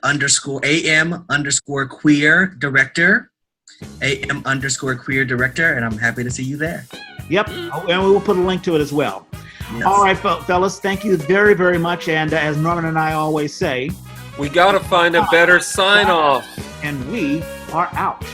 director, AM_queer director, and I'm happy to see you there. Yep. And we will put a link to it as well. Yes. All right, fellas. Thank you very, very much. And as Norman and I always say, we got to find a better sign off. And we are out.